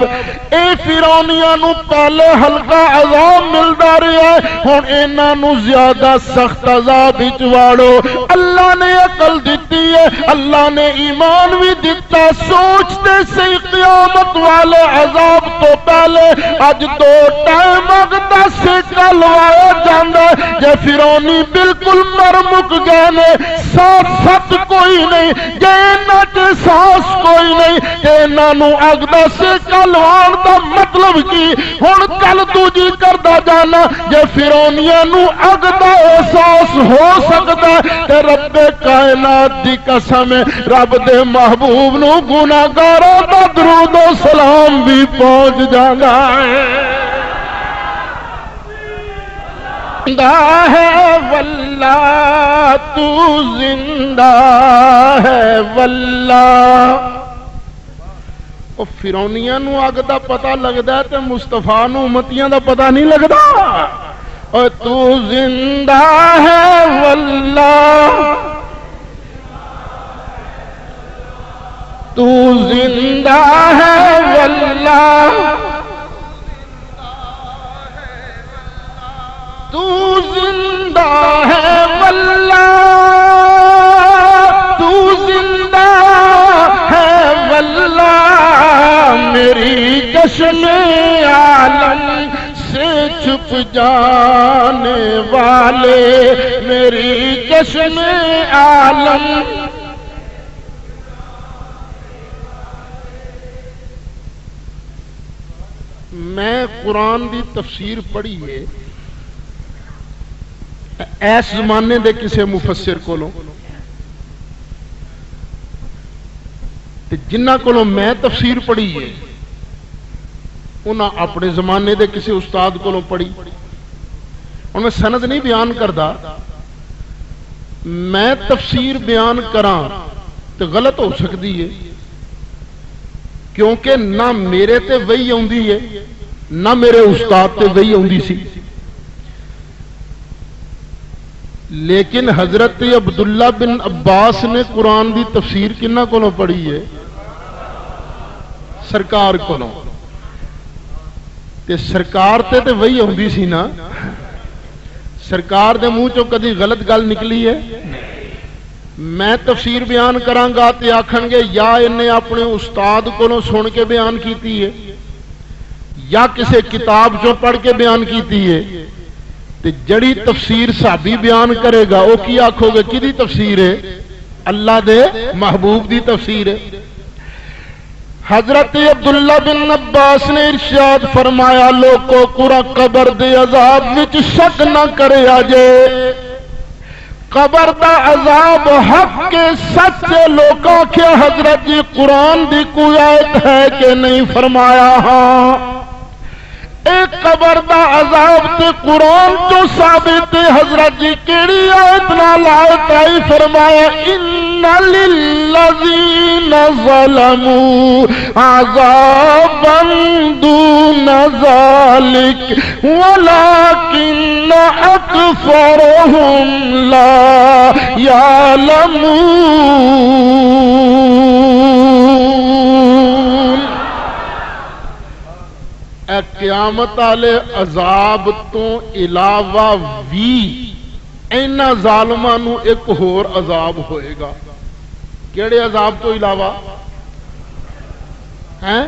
اے فرعونیاں نو پہلے ہلکا عذاب ملدا رہا ہے، ہن انہاں نو زیادہ سخت عذاب وچ واڑو. اللہ نے عقل دتی ہے، اللہ نے ایمان بھی دتا. سوچتے سی قیامت والے عذاب تو پہلے اج دو ٹائم اگتا سے کلوایا جاندہ. جے فرعونی بالکل مر مک گئے نے، ساتھ ساتھ کوئی نہیں، جے انہاں تے ساس کوئی نہیں، تے انہاں نو اگدا سے کلوان دا مطلب کی؟ ہن کل تو جی کردا جانا جے فرعونیاں نو اگدا احساس ہو سکدا تے رب کائنات دی قسم رب دے محبوب نو گناہگاراں دا درود و سلام بھی پہنچ جانا ہے. ہے واللہ تو زندہ ہے واللہ. او فرعونیاں نو اگ دا پتہ لگدا ہے تے مصطفیٰ نو امتیاں دا پتہ نہیں لگدا. او تو زندہ ہے واللہ، تو زندہ ہے واللہ، تو زندہ ہے واللہ، تو زندہ ہے واللہ. میری جشن عالم سے چھپ جانے والے، میری جشن عالم. میں قرآن دی تفسیر پڑھی ہے ایس زمانے دے کسے مفسر کولوں، تے جنہ کولوں میں تفسیر پڑھی ہے انہاں اپنے زمانے دے کسے استاد کولوں پڑھی. اور میں سند نہیں بیان کردا، میں تفسیر بیان کراں تے غلط ہو سکتی ہے، کیونکہ نہ میرے تے وہی آندی ہے نہ میرے استاد تے وہی آندی سی. لیکن حضرت عبداللہ بن عباس نے قرآن دی تفسیر کنہ کولوں پڑھی ہے؟ سرکار کولوں. تے سرکار تے وہی آندی سی نا. سرکار دے منہ چوں کدی غلط گل نکلی ہے؟ میں تفسیر بیان کراں گا تے آکھن گے یا انہیں اپنے استاد کولوں سن کے بیان کیتی ہے یا کسے کتاب چوں پڑھ کے بیان کیتی ہے. تے جڑی تفسیر صحابی بیان کرے گا وہ کی آکھو گے کدی تفسیر ہے؟ اللہ دے محبوب دی تفسیر ہے. حضرت عبداللہ بن عباس نے ارشاد فرمایا لوگو قرآن قبر دے عذاب وچ شک نہ کرے آجے. قبر دا عذاب حق کے سچے لوگوں کے حضرت جی قرآن دی کوئی آیت ہے کہ نہیں؟ فرمایا ہاں. ایک قبر دا عذاب تے قرآن تو ثابت ہے. حضرت جی کیڑی آیت نال آیت آئی؟ فرمایا ان للذین ظلموا عذابا دون ذلک ولکن اکثرهم لا یعلمون. قیامت والے عذاب تو علاوہ بھی اینا ظالماں نو ایک ہور عذاب ہوئے گا. کیڑے عذاب تو علاوہ ہیں؟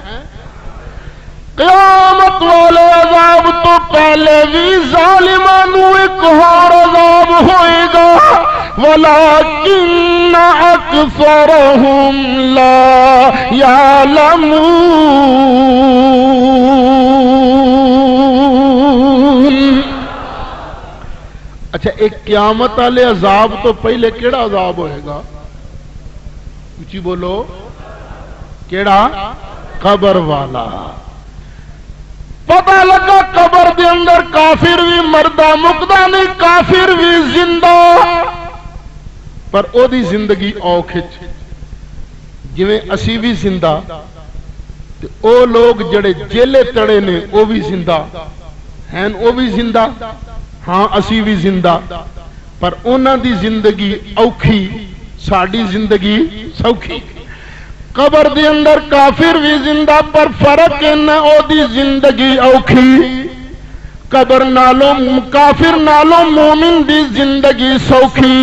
قیامت والے عذاب تو پہلے بھی ظالماں نوں ایک اور عذاب ہوئے گا وَلَٰكِنَّ أَكْثَرَهُمْ لَا يَعْلَمُونَ۔ اچھا ایک قیامت والے عذاب تو پہلے کیڑا عذاب ہوئے گا؟ اچھی بولو، کیڑا؟ قبر والا۔ پتہ لگا قبر دے اندر کافر بھی مردہ مکدہ نہیں، کافر بھی زندہ، پر او دی زندگی اوکھچ جویں اسی بھی زندہ تے او لوگ جڑے جیلے تڑے نے او بھی زندہ ہیں، او بھی زندہ ہاں اسی بھی زندہ، پر انہاں دی زندگی اوکھی، ساڈی زندگی سوکھی۔ قبر دے اندر کافر بھی زندہ، پر فرق انہاں او دی زندگی اوکھی، قبر نالوں کافر نالوں مومن دی زندگی سوکھی،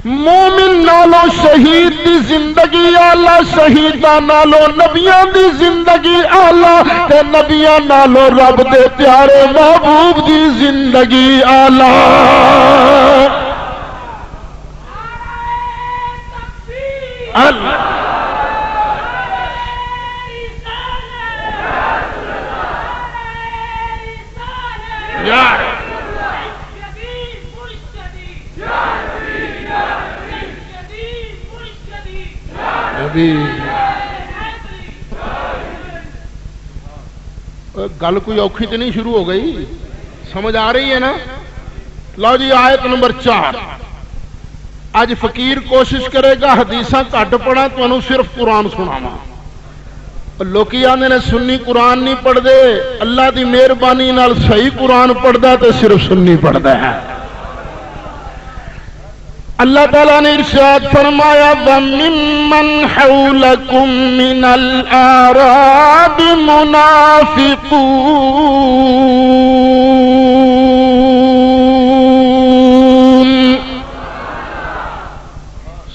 مومن نالوں شہید دی زندگی آلہ، شہیداں نالوں نبیاں دی زندگی آلہ، تے نبیاں نالوں رب دے پیارے محبوب دی زندگی آلہ۔ اللہ گل کوئی اوکھی تو نہیں شروع ہو گئی؟ سمجھ آ رہی ہے نا؟ لو جی آیت نمبر 4۔ اج فقیر کوشش کرے گا حدیثاں گھٹ پڑھا تمہیں صرف قرآن سناواں۔ لوکی آندے نے سنی قرآن نہیں پڑھتے، اللہ دی مہربانی نال صحیح قرآن پڑھدا تے صرف سنی پڑھدا ہے۔ اللہ تعالیٰ نے ارشاد فرمایا وَمِمَّنْ حَوْلَكُمْ مِنَ الْأَعْرَابِ مُنَافِقُونَ۔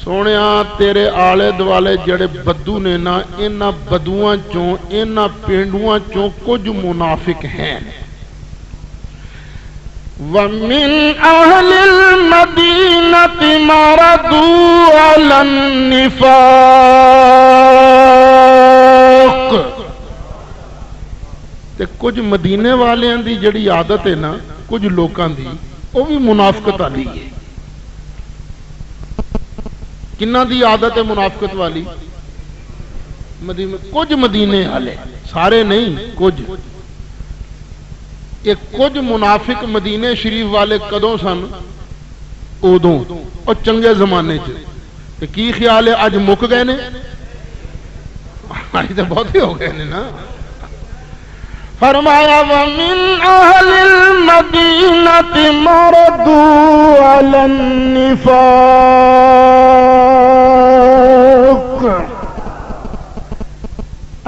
سونیا تیرے آلے دوالے جڑے بدو نے نا، انہاں بدوواں چوں انہاں پینڈواں چوں کچھ منافق ہیں۔ وَمِنْ أَهْلِ الْمَدِينَةِ مَرَدُوا عَلَى النِّفَاقِ۔ تے کچھ مدینے والے دی جڑی عادت ہے نا، کچھ لوکاں دی وہ بھی منافقت والی ہے۔ کنہ دی عادت ہے منافقت والی؟ کچھ مدینے والے، سارے نہیں، کچھ۔ ایک کچھ منافق مدینے شریف والے کدوں سن؟ ادوں اور چنگے زمانے چ۔ کی خیال ہے اج مک گئے نے؟ اج تو بہت ہی ہو گئے نے نا۔ فرمایا وَمِنْ أَهْلِ الْمَدِينَةِ مَرَدُوا عَلَى النِّفَاقِ۔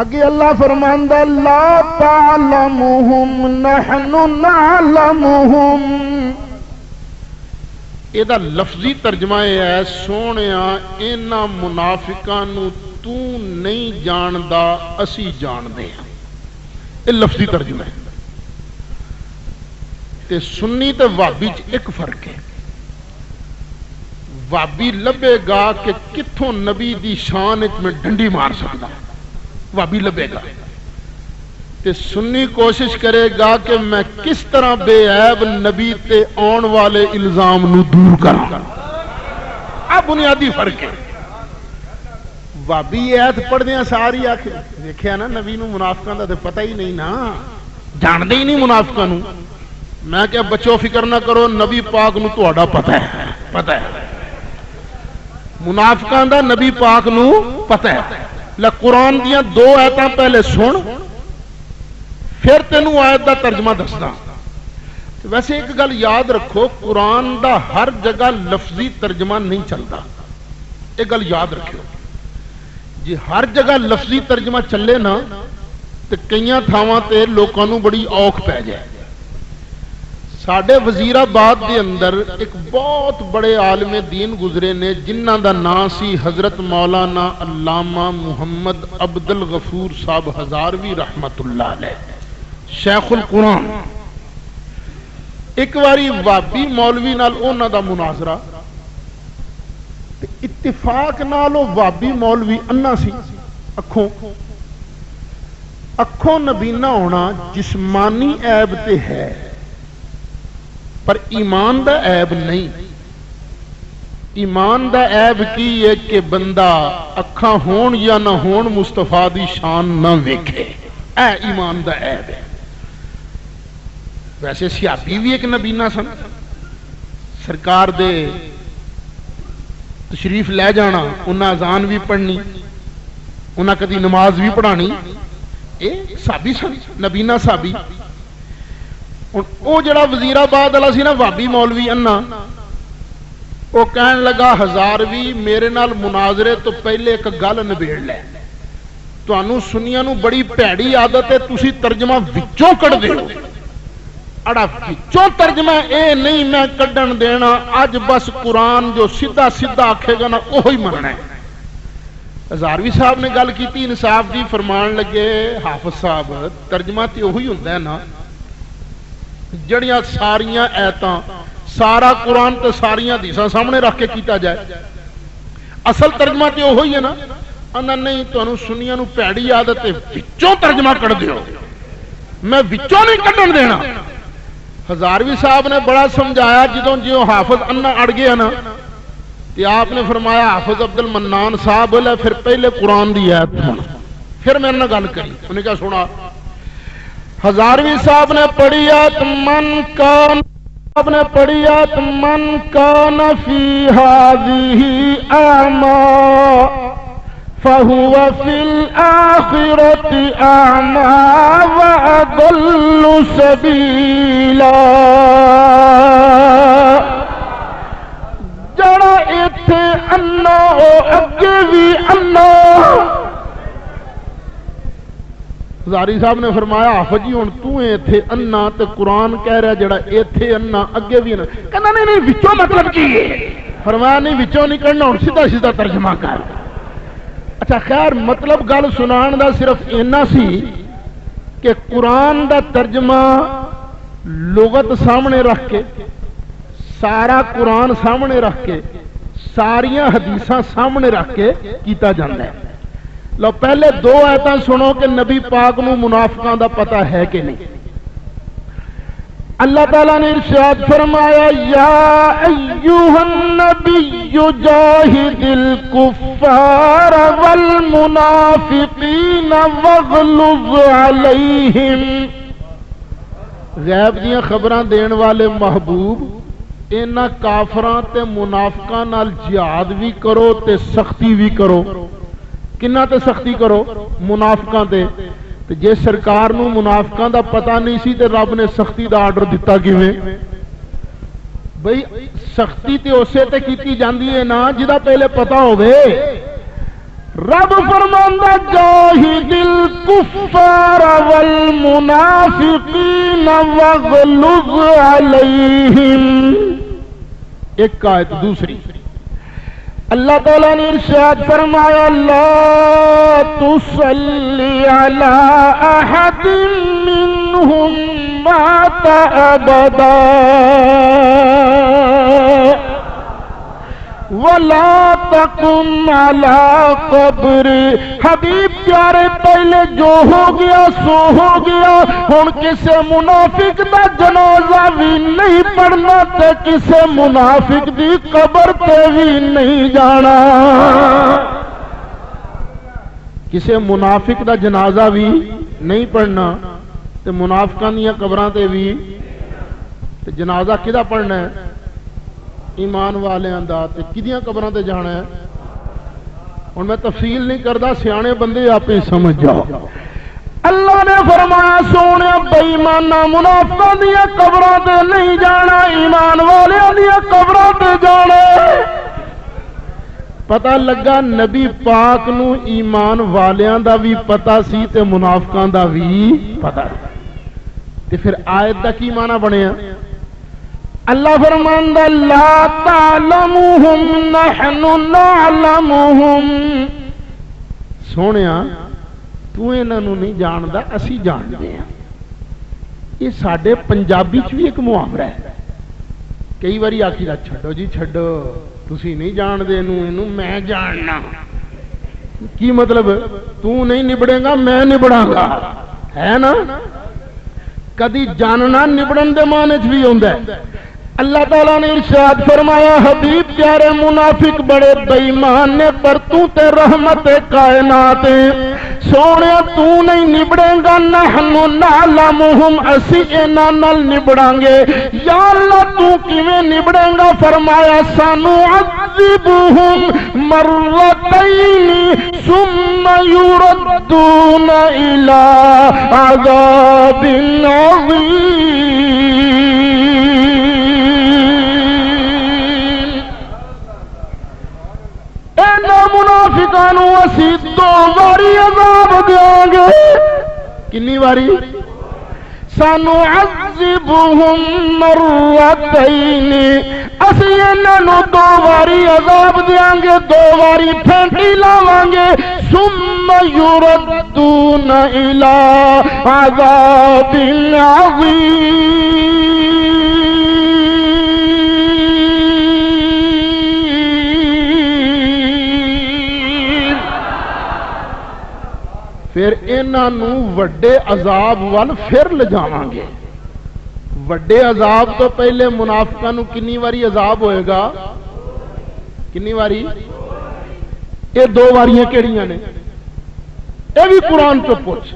اگے اللہ فرماندا لا تعلمهم نحن نعلمهم۔ یہ لفظی ترجمہ ہے سونیا انہاں منافقاں نو تو نہیں جاندا اسی جاندے ہاں، یہ لفظی ترجمہ ہے۔ تے سنی تے وہابی چ ایک فرق ہے۔ وہابی لبے گا کہ کتھوں نبی دی شان وچ میں ڈنڈی مار سکدا، وہابی لبے گا۔ تے سنی کوشش کرے گا کہ میں کس طرح بے عیب نبی تے آن والے الزام نو دور کراں۔ اب بنیادی فرق ہے۔ وہابی ایت پڑھ دیاں ساری آکھے دیکھیا نا نبی نو منافقاں دا تے پتہ ہی نہیں نا، جاندے ہی نہیں منافقاں نو۔ میں کہ بچو فکر نہ کرو، نبی پاک نو تہاڈا پتہ ہے، پتہ ہے منافقاں دا نبی پاک نو پتہ ہے۔ قرآن دیاں دو آیتاں پہلے سن، پھر تینوں آیت دا ترجمہ دسنا۔ ویسے ایک گل یاد رکھو، قرآن دا ہر جگہ لفظی ترجمہ نہیں چلتا، ایک گل یاد رکھو۔ جی ہر جگہ لفظی ترجمہ چلے نا تو کئی تھاواں تے لوکاں نوں بڑی اوکھ پی جائے۔ ساڈے وزیرآباد دے اندر ایک بہت بڑے عالم دین گزرے نے جنہاں دا نام سی حضرت مولانا علامہ محمد عبد الغفور صاحب ہزاروی رحمت اللہ علیہ۔ شیخ القرآن ایک باری وابی مولوی نال انہاں دا مناظرہ تے اتفاق نال او وابی مولوی انا سی اکھوں نبینا ہونا جسمانی عیب تے ہے پر ایمان دا عیب نہیں. ایمان دا عیب کی ہے کہ بندہ اکھاں ہون یا نہ ہون مصطفیٰ دی شان نہ ویکھے، اے ایمان دا عیب ہے. ویسے سیابی بھی ایک نبینا سن، سرکار دے تشریف لے جانا، انہاں اذان بھی پڑھنی، انہاں کدی نماز بھی پڑھانی، اے صحابی سن، نبینا صحابی. او جڑا وزیر آباد والا سی نا وابی مولوی انا، وہ کہن لگا ہزاروی میرے نال مناظرے تو پہلے ایک گل نبیڑ لے، تانوں سنیاں نو بڑی پیڑی عادت ہے تسی ترجمہ وچوں کڈ دیو. اڑا وچوں ترجمہ اے نہیں میں کڈن دینا، اج بس قرآن جو سیدھا سیدھا آکھے گا نا وہی مننا ہے. ہزاروی صاحب نے گل کیتی انصاف دی، فرمان لگے حافظ صاحب ترجمہ تے وہی ہوندا ہے نا جڑیاں ساریاں ایتاں سارا قرآن تے ساریاں حدیثاں سامنے رکھ کے کیتا جائے، اصل ترجمہ تے وہی ہے نا. انا نہیں تانوں سنیاں نو پیڑی عادت ہے وچوں ترجمہ کر دیو، میں وچوں نہیں کڈن دینا. ہزاروی صاحب نے بڑا سمجھایا، جدوں جیوں حافظ انا اڑ گیا نا تے آپ نے فرمایا حافظ عبد المنان صاحب لے پھر پہلے قرآن دی آیت سن، پھر میرے نال گل کری. انہوں نے کیا سنا؟ ہزاروی صاحب نے پڑھی آیت من کان فی ہذہ اعمی فہو فی الآخرۃ اعمی واضل سبیلا. جڑا ایتھے انا او اگے بھی انا. ہزاری صاحب نے فرمایا حافظ جی ہن تو ایتھے انا تے قرآن کہہ رہا جڑا ایتھے انا اگے بھی انا. کہنا نہیں وچوں مطلب کی ہے؟ فرمایا نہیں وچوں نہیں کرنا، ہن سیدھا سیدھا ترجمہ کر. اچھا خیر مطلب گل سنان دا صرف اینا سی کہ قرآن دا ترجمہ لغت سامنے رکھ کے، سارا قرآن سامنے رکھ کے، ساریاں حدیثاں سامنے رکھ کے کیتا جاندہ ہے. لو پہلے دو آیتاں سنو کہ نبی پاک نو منافقاں دا پتہ ہے کہ نہیں. اللہ تعالیٰ نے ارشاد فرمایا یا ایھا النبی جاہد الکفار والمنافقین واغلظ علیہم. غیب دیاں خبراں دین والے محبوب انہاں کافراں تے منافقاں نال جہاد بھی کرو تے سختی بھی کرو. کنہ تے سختی کرو؟ منافقاں تے. جے سرکار نو منافقاں دا پتہ نہیں سی تے رب نے سختی دا آرڈر دیتا کیویں؟ بھئی سختی تے اسے تے کیتی جاندی ہے نا جدا پہلے پتہ ہوئے. رب فرماندا جاہد الکفار والمنافقین واغلظ علیہم. ایک آیت. دوسری اللہ تعالیٰ نے ارشاد فرمایا لا تصلی علی احد منہم مات ابدا ولا تقم علی قبر. حبیب پیارے پہلے جو ہو گیا سو ہو گیا، ہن کسے منافق دا جنازہ بھی نہیں پڑھنا تے کسے منافق دی قبر تے بھی نہیں جانا. کسے منافق دا جنازہ بھی نہیں پڑھنا تے منافقاں دیاں قبراں تے بھی. تے جنازہ کدا پڑھنا ہے؟ ایمان والیاں دا. تے کدیاں قبراں تے جانا ہے؟ ہن میں تفصیل نہیں کردا، سیانے بندے آپ ہی سمجھ جاؤ. اللہ نے فرمایا سونے بے ایماناں منافقاں دیاں قبراں تے نہیں جانا، ایمان والیاں دیاں قبراں تے جانا. پتہ لگا نبی پاک نو ایمان والیاں دا بھی پتہ سی تے منافقاں دا بھی پتہ. تے پھر آیت دا کی معنی بنیا؟ اللہ فرماندا لا تعلمهم نحن نعلمهم. سونیا تو انہاں نوں نہیں جاندا، اسی جاندے ہاں. یہ ساڈے پنجابی چ بھی ایک محاورہ ہے. کئی باری آخیدا چھڈو جی چھڈو تسی نہیں جانتے اینوں میں جاننا. کی مطلب تو نہیں نبڑے گا میں نبڑاں گا ہے نا. کدی جاننا نبڑن دے معنی چ بھی ہوندا ہے. اللہ تعالیٰ نے ارشاد فرمایا حبیب پیارے منافق بڑے بے ایمان نے پر تو تے رحمت کائنات سونے تو نہیں نبڑے گا نحن نعلمہم اسی انہاں نال نبڑاں گے. یا اللہ تو کیویں نبڑے گا فرمایا سنعذبہم مرتین ثم یردون الی عذاب عظیم. منافقانو اسی دو باری عذاب دیاں گے. کنی باری؟ سنعذبہم مرتین اسی انہاں دو باری عذاب دیاں گے دو باری پھینٹی لاواں گے. ثم یردون الی عذاب عظیم. پھر انہوں وڈے عذاب وال پھر لے جاواں گے. وڈے عذاب تو پہلے منافقاں نوں کنی واری عذاب ہوئے گا؟ کنی واری؟ یہ دو واریاں کیڑیاں نے؟ یہ بھی قرآن تو پوچھ.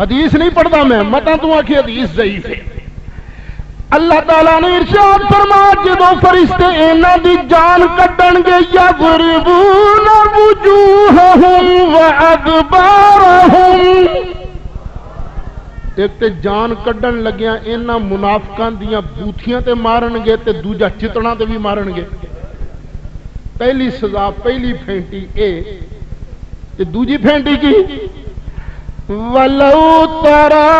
حدیث نہیں پڑھتا میں متا تو آکھی حدیث ضعیف ہے. اللہ تعالیٰ نے ارشاد فرمایا جدوں فرشتے انہاں دی جان کڈن گے یضربون وجوہہم وادبارہم. ایک تے جان کڈن لگیاں انہاں منافقاں دیاں بوتھیاں تے مارن گے تے دوجا چتڑاں تے بھی مارن گے. پہلی سزا پہلی پھینٹی اے تے دوجی پھینٹی کی وَلَوْ تَرَىٰ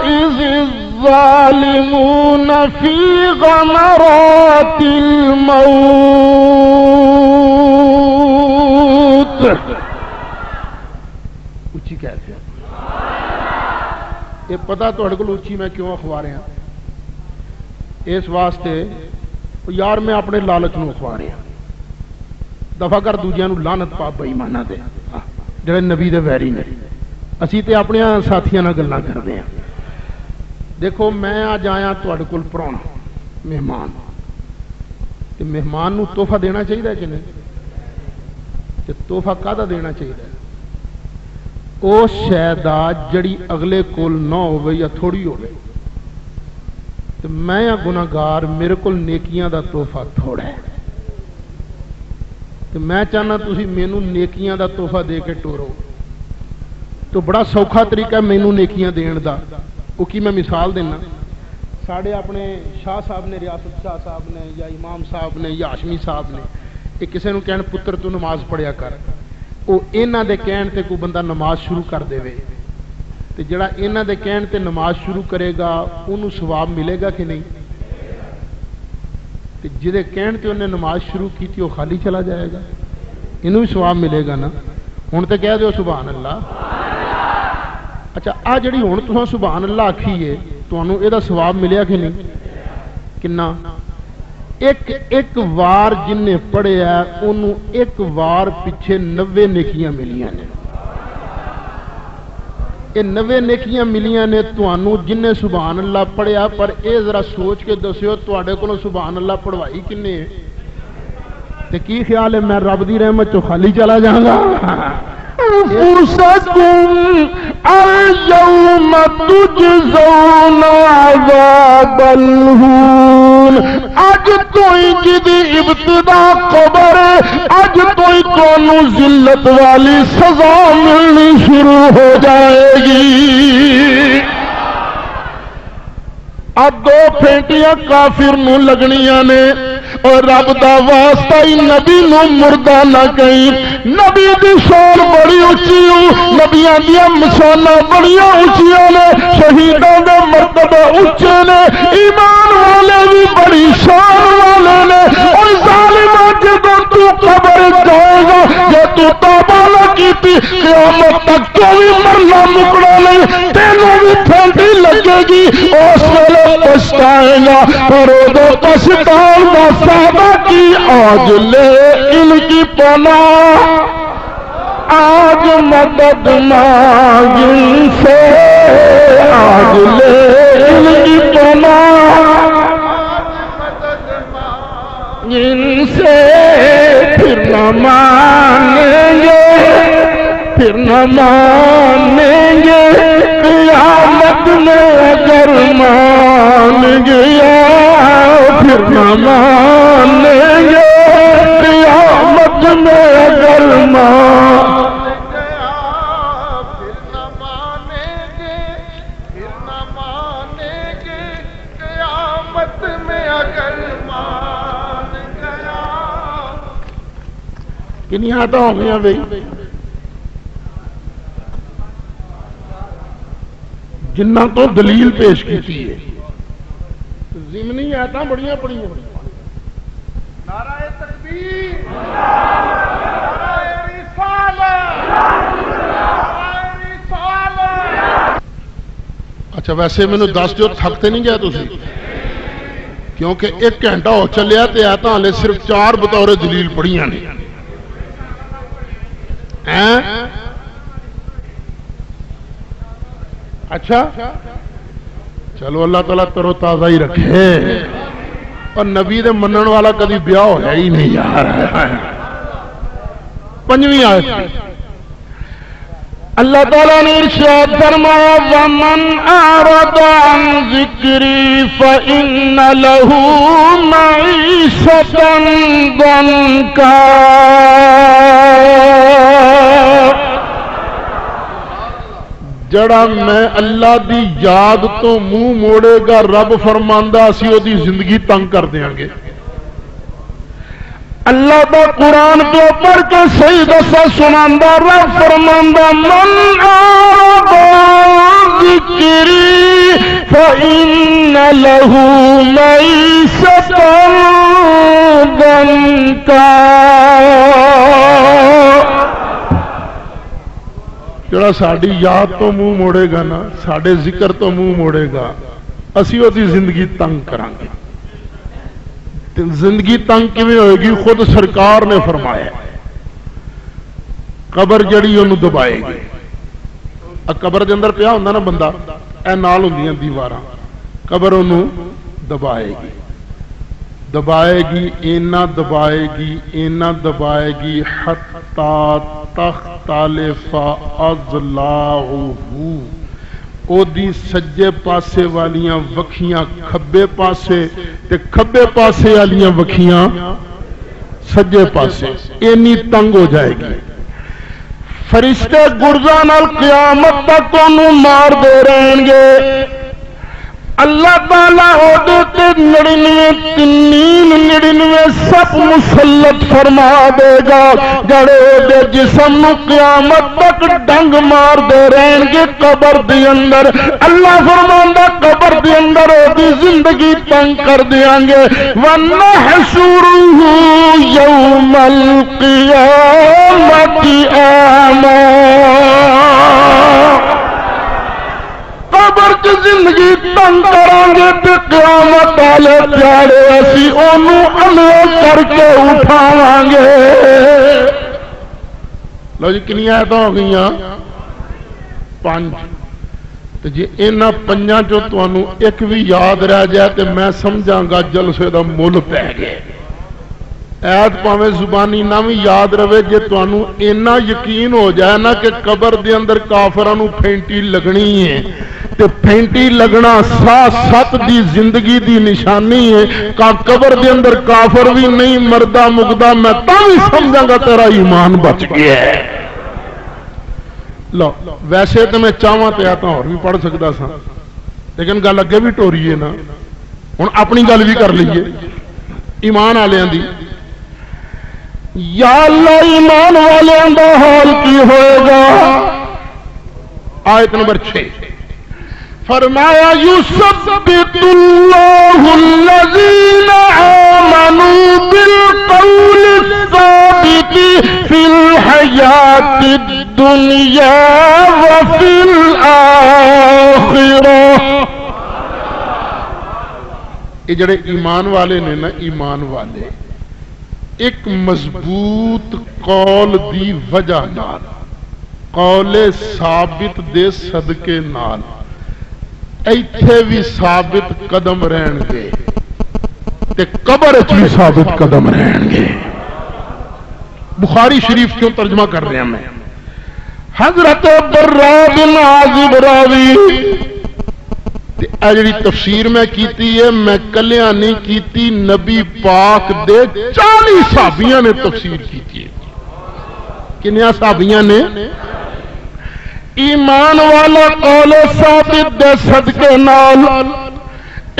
إِذِ الظَّالِمُونَ فِي غَمَرَاتِ الْمَوْتِ. اچھی کہتے ہیں یہ پتہ تھوڑے کو اچھی میں کیوں اخوا رہا ہوں اس واسطے یار میں اپنے لالچ نو اخوا رہا دفع کر دوجیاں نو لعنت پا بے ایماناں دے جڑے نبی دے ویری نے. اسی تے اپنے ساتھیاں نال گلاں کردے ہیں. دیکھو میں آج آیا تواڈے کول پرانا مہمان تے مہمان نو تحفہ دینا چاہیے کہ نہیں؟ تے تحفہ کاہدا دینا چاہیے؟ او شے دا جڑی اگلے کول نہ ہوے یا تھوڑی ہوے. تے میں گناہگار میرے کول نیکیاں دا تحفہ تھوڑا ہے تے میں چاہنا تسی مینوں نیکیاں دا تحفہ دے کے ٹورو. تو بڑا سوکھا طریقہ ہے مینوں نیکیاں دین دا. وہ کی میں مثال دینا. ساڑھے اپنے شاہ صاحب نے ریاست شاہ صاحب نے یا امام صاحب نے یا ہاشمی صاحب نے یہ کسے نو کہن پتر تو نماز پڑھیا کر. وہ انہاں دے کہن تے کوئی بندہ نماز شروع کر دے وے تے جڑا انہاں دے کہن تے نماز شروع کرے گا انہوں ثواب ملے گا کہ نہیں؟ تے جدے کہن تے انہیں نماز شروع کی تھی وہ خالی چلا جائے گا. انہوں بھی ثواب ملے گا نا. ہن تے کہہ دیو سبحان اللہ. اچھا آ جڑی ہن تساں سبحان اللہ آکھی ہے تانوں اے دا ثواب ملیا کہ نہیں؟ کنا؟ ایک وار جن نے پڑھیا انہوں ایک وار پیچھے 90 نیکیاں ملیاں نے. یہ 90 نیکیاں ملیاں نے تانوں جن نے سبحان اللہ پڑھیا. پر اے ذرا سوچ کے دسیو تواڈے کولوں سبحان اللہ پڑھوائی کنے ہے تے کی خیال ہے میں رب دی رحمت چوں خالی چلا جاؤں گا؟ فرصتكم اليوم تجزون عذاب الهون. اج تو ہی جدی ابتدا قبر اج تو ہی تانوں ذلت والی سزا ملنی شروع ہو جائے گی. اب دو پھینٹیاں کافر نو لگنیاں نے اور رب دا واسطہ ہی نبی نو مردہ نہ کہیں. نبی دی شان بڑی اچھی نبیاں دیا مشاناں بڑی اچھیاں نے شہیداں دے مرتبہ اچھے نے ایمان والے بھی بڑی شان والے نے. اور ظالماں جدوں تو قبر جائے گا جے تو توبہ نہ کیتی قیامت تک تو بھی مرنا مکنا نہیں تینوں بھی پھینٹی لگے گی اس ویلے پچھتائے گا، پر ادو پچھتاؤ کا فائدہ کی؟ آج لے ان کی پناہ، آج مدد مانگ ان سے، آج لے ان کی پناہ ان سے، پھر نہ مانیں گے، پھر نہ مانیں گے، قیامت میں اگر مان گیا، پھر نہ مانیں گے، قیامت میں اگر مان گیا، پھر نہ مانیں گے، پھر نہ مانیں گے، قیامت میں اگر مان گیا۔ کنی آتا ہو گیا بھائی؟ جنہ تو دلیل پیش کی ہے، ضمنی آیات بڑیاں پڑی ہیں۔ نعرہ تکبیر، نعرہ رسالت، نعرہ رسالت۔ اچھا ویسے مینوں دس جو تھکتے نہیں گیا تسی؟ کیونکہ 1 گھنٹہ ہو چلیا تے آیات ہلے صرف 4 بطور دلیل پڑھیاں نے۔ اچھا چلو اللہ تعالیٰ ترو تازہ ہی رکھے، اور نبی دے منن والا کدی بیاہ ہویا ہی نہیں یار۔ 5ویں آیت اللہ تعالیٰ نے ارشاد فرمایا وَمَنْ أَعْرَضَ عَنْ ذِكْرِي فَإِنَّ لَهُ مَعِيشَةً ضَنْكًا۔ جڑا میں اللہ دی یاد تو منہ موڑے گا، رب فرماندا اسی او دی زندگی تنگ کر دیاں گے۔ اللہ دا قرآن پہ پڑھ کے صحیح دسا سناندا، رب فرماندا من أعرض عن ذکری فإن له معیشة ضنکا۔ جڑا ساڈی یاد تو منہ موڑے گا نا، ساڈے ذکر تو منہ موڑے گا، اسی وہ دی زندگی تنگ کریں گے۔ زندگی تنگ کیویں ہوئے گی؟ خود سرکار نے فرمایا قبر جڑی انہوں دبائے گی۔ قبر دے اندر پیا ہوندا نا بندہ، اے نال ہوندیاں دیواراں، قبر انہوں دبائے گی، دبائے گی، اینا دبائے گی، اینا دبائے گی، حتی تختلف اضلاعہ، او دی سجے پاسے والیاں وکھیاں کھبے پاسے تے کھبے پاسے والیاں وکھیاں سجے پاسے، اینی تنگ ہو جائے گی۔ فرشتے گرزاں نال قیامت تک انہوں مار دے رہن گے۔ اللہ تعالیٰ عہدے تے 99 سب مسلط فرما دے گا، جڑے دے جسم نو قیامت تک ڈنگ مار دے رہن گے قبر دے اندر۔ اللہ فرماندا قبر دے اندر دی زندگی تنگ کر دیاں گے۔ وَنَحْشُرُهُ يَوْمَ الْقِيَامَةِ أَعْمَى۔ قبر کی زندگی تنگ کریں گے تے قیامت والے پیارے اسی انہوں انہوں کر کے اٹھاواں گے۔ لو جی کنی آیتاں ہو گئیاں؟ 5۔ تو جی انہاں 5 چوں تانوں ایک بھی یاد رہ جائے تے میں سمجھاں گا جلسے دا مول پہ گئے۔ ایت پاویں زبانی نہ بھی یاد رہے، جے تانوں اینا یقین ہو جائے نا کہ قبر دے اندر کافراں نوں پھینٹی لگنی ہے تے پھینٹی لگنا سات دی زندگی دی نشانی ہے، قبر دے اندر کافر بھی نہیں مردہ مقدہ، میں تاں بھی سمجھاں گا تیرا ایمان بچ گیا ہے۔ لو ویسے تو میں چاہواں تے آتا اور بھی پڑھ سکتا سا، لیکن گل اگے بھی ٹوری ہے نا، ہن اپنی گل بھی کر لئیے ایمان والیاں دی۔ یا اللہ ایمان والیاں دا حال کی ہوئے گا؟ آیت نمبر 6 فرمایا یثبت اللہ الذین آمنوا بالقول الثابت فی الحیاۃ الدنیا وفی الآخرہ۔ یہ جڑے ایمان والے نے نا، ایمان والے ایک مضبوط قول دی وجہ نال، قول ثابت دے صدقے نال ایتھے بھی ثابت قدم رہن گے تے قبر وچ بھی ثابت قدم رہن گے۔ بخاری شریف کیوں ترجمہ کر رہے ہیں میں؟ حضرت براء بن عازب راوی اے جڑی تفسیر میں کیتی ہے، میں کلیاں نہیں کیتی، نبی پاک دے 40 صحابیاں نے تفسیر کیتی ہے۔ کنیا صحابیاں نے؟ ایمان والا قول ثابت دے صدقے نال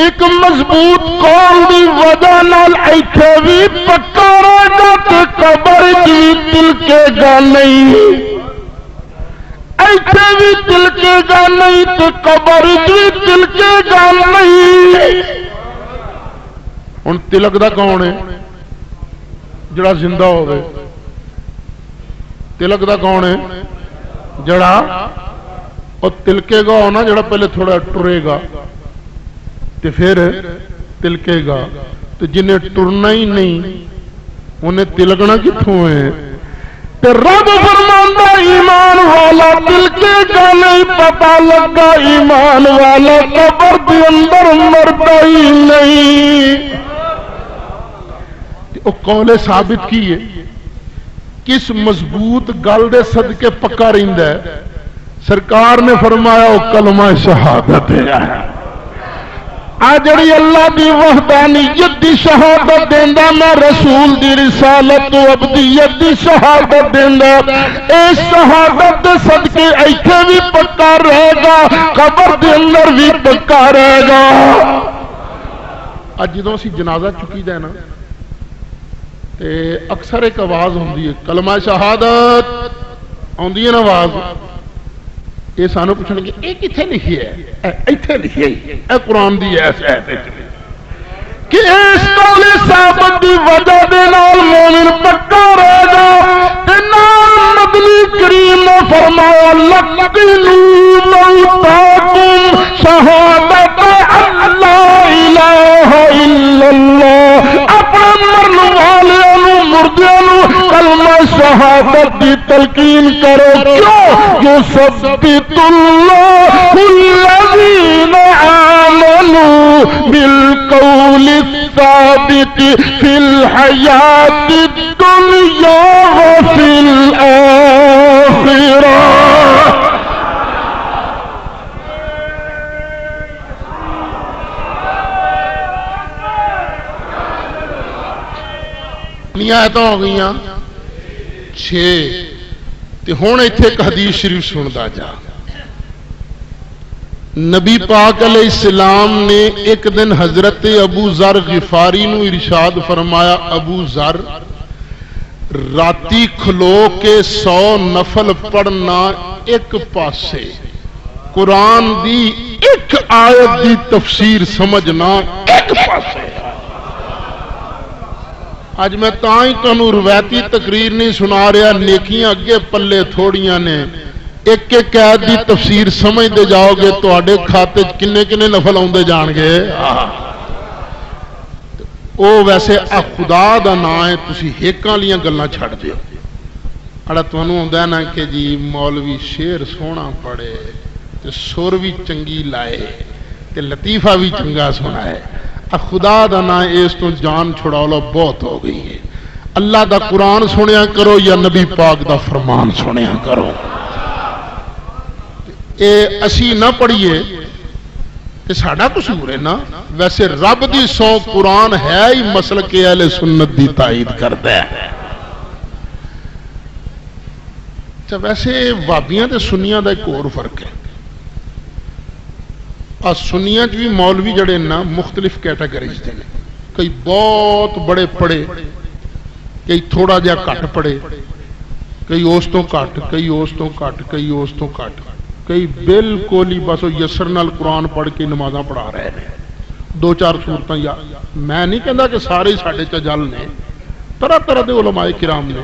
ایک مضبوط قول دی وجہ نال ایتھے بھی پکا رہ جا تے قبر دی تلکے گا نہیں، ایتھے بھی تلکے گا نہیں تے قبر دی تلکے گا نہیں۔ ہن تلک دا کون ہے؟ جڑا زندہ ہوئے۔ تلک دا کون ہے؟ جڑا اور تلکے گا ہونا جڑا پہلے تھوڑا ٹرے گا تے پھر تلکے گا، تو جنہیں ٹرنا ہی نہیں انہیں تلکنا کتھوں ہے؟ تے رب فرماندا ایمان والا تلکے گا نہیں، پتہ لگا ایمان والا قبر دے اندر مردا ہی نہیں۔ او قول ثابت کی ہے، کس مضبوط گل دے صدقے پکا رہندا ہے؟ سرکار نے فرمایا او کلمہ شہادت ہے۔ جڑی اللہ دی وحدانیت دی شہادت دیندا، میں رسول دی رسالت و عبدیت دی شہادت دیندا، اس شہادت دے صدقے ایتھے بھی پکا رہے گا، قبر دے اندر بھی پکا رہے گا۔ اج جدوں اسی جنازہ چکی دا ہے نا تے اکثر ایک آواز ہوندی ہے، کلمہ شہادت آندی ہے نا آواز، یہ سانو پوچھنے گے یہ کتنے لکھی ہے؟ ایتھے لکھی ہے، اے قرآن دی ایس ایت کہ اس قول ثابت دی وجہ دے نال مومن پکا رہے گا تے نال نبی کریم نے فرمایا لقنوا موتاکم شہادت ان لا الہ الا اللہ، اپنے مرن والے مردیاں کلمہ شہادت دی تلقین کرو، کیوں؟ یثبت اللہ الذین آمنوا بالقول الثابت فی الحیات الدنیا وفی الآخرہ۔ آیتاں ہو گئی 6 تے ہن ایتھے ایک حدیث شریف سندا جا۔ نبی پاک علیہ السلام نے ایک دن حضرت ابو ذر غفاری نو ارشاد فرمایا، ابو ذر راتی کھلو کے 100 نفل پڑھنا ایک پاسے، قرآن دی ایک آیت دی تفسیر سمجھنا ایک پاسے۔ اج میں تاں تانوں روایتی تقریر نہیں سنا رہا، نیکیاں اگے پلے تھوڑیاں نے، ایک ایک آیت دی تفسیر سمجھتے جاؤ گے تواڈے کھاتے کنے کنے نفل آندے جان گے۔ او ویسے خدا دا نام ہے، تسی ہیکاں لیاں گلاں چھڑ دیو۔ اڑا تانوں ہوندا نا کہ جی مولوی شعر سونا پڑھے تے سر بھی چنگی لائے تے لطیفہ بھی چنگا سنائے، خدا دا نام اس تو جان چھڑا لو بہت ہو گئی ہے۔ اللہ دا قرآن سنیا کرو یا نبی پاک دا فرمان سنیا کرو۔ اے اسی نہ پڑھیے کہ ساڈا قصور ہے نا، ویسے رب دی سو قرآن ہے ہی مسلک اہل سنت دی تائید کردا ہے۔ ویسے وابیاں تے سنیاں دا ایک اور فرق ہے۔ سنیاں بھی مولوی جڑے نا مختلف کیٹاگریز دے، کئی بہت بڑے پڑھے، کئی تھوڑا جہا گھٹ پڑھے، کئی اس تو گھٹ، کئی اس تو گھٹ، کئی اس تو گھٹ، کئی بالکل ہی بس یسر نال قرآن پڑھ کے نمازاں پڑھا رہے ہیں، 2-4 سورتاں۔ یا میں نہیں کہندا کہ سارے ساڈے چ جل نے، طرح طرح دے علماء کرام نے۔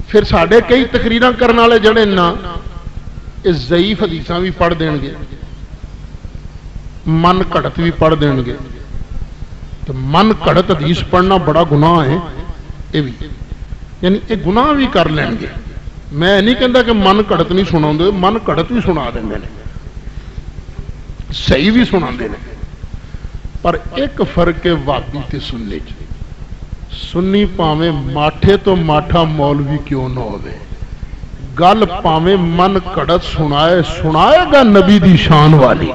پھر ساڈے کئی تقریراں کرن والے جڑے نا اس ضعیف حدیثاں بھی پڑھ دیں گے، من گھڑت بھی پڑھ دیں گے تو من گھڑت حدیث پڑھنا بڑا گناہ ہے یہ بھی، یعنی یہ گناہ بھی کر لیں گے. میں نہیں کہتا کہ من گھڑت نہیں سنا، من گھڑت بھی سنا دیں گے، صحیح بھی سنا دیں. پر ایک فرق ہے وابی تے سنی چ. سنی پاویں ماٹھے تو ماٹھا مولوی کیوں نہ ہوئے، گل پاویں من گھڑت سنائے گا نبی دی شان والی.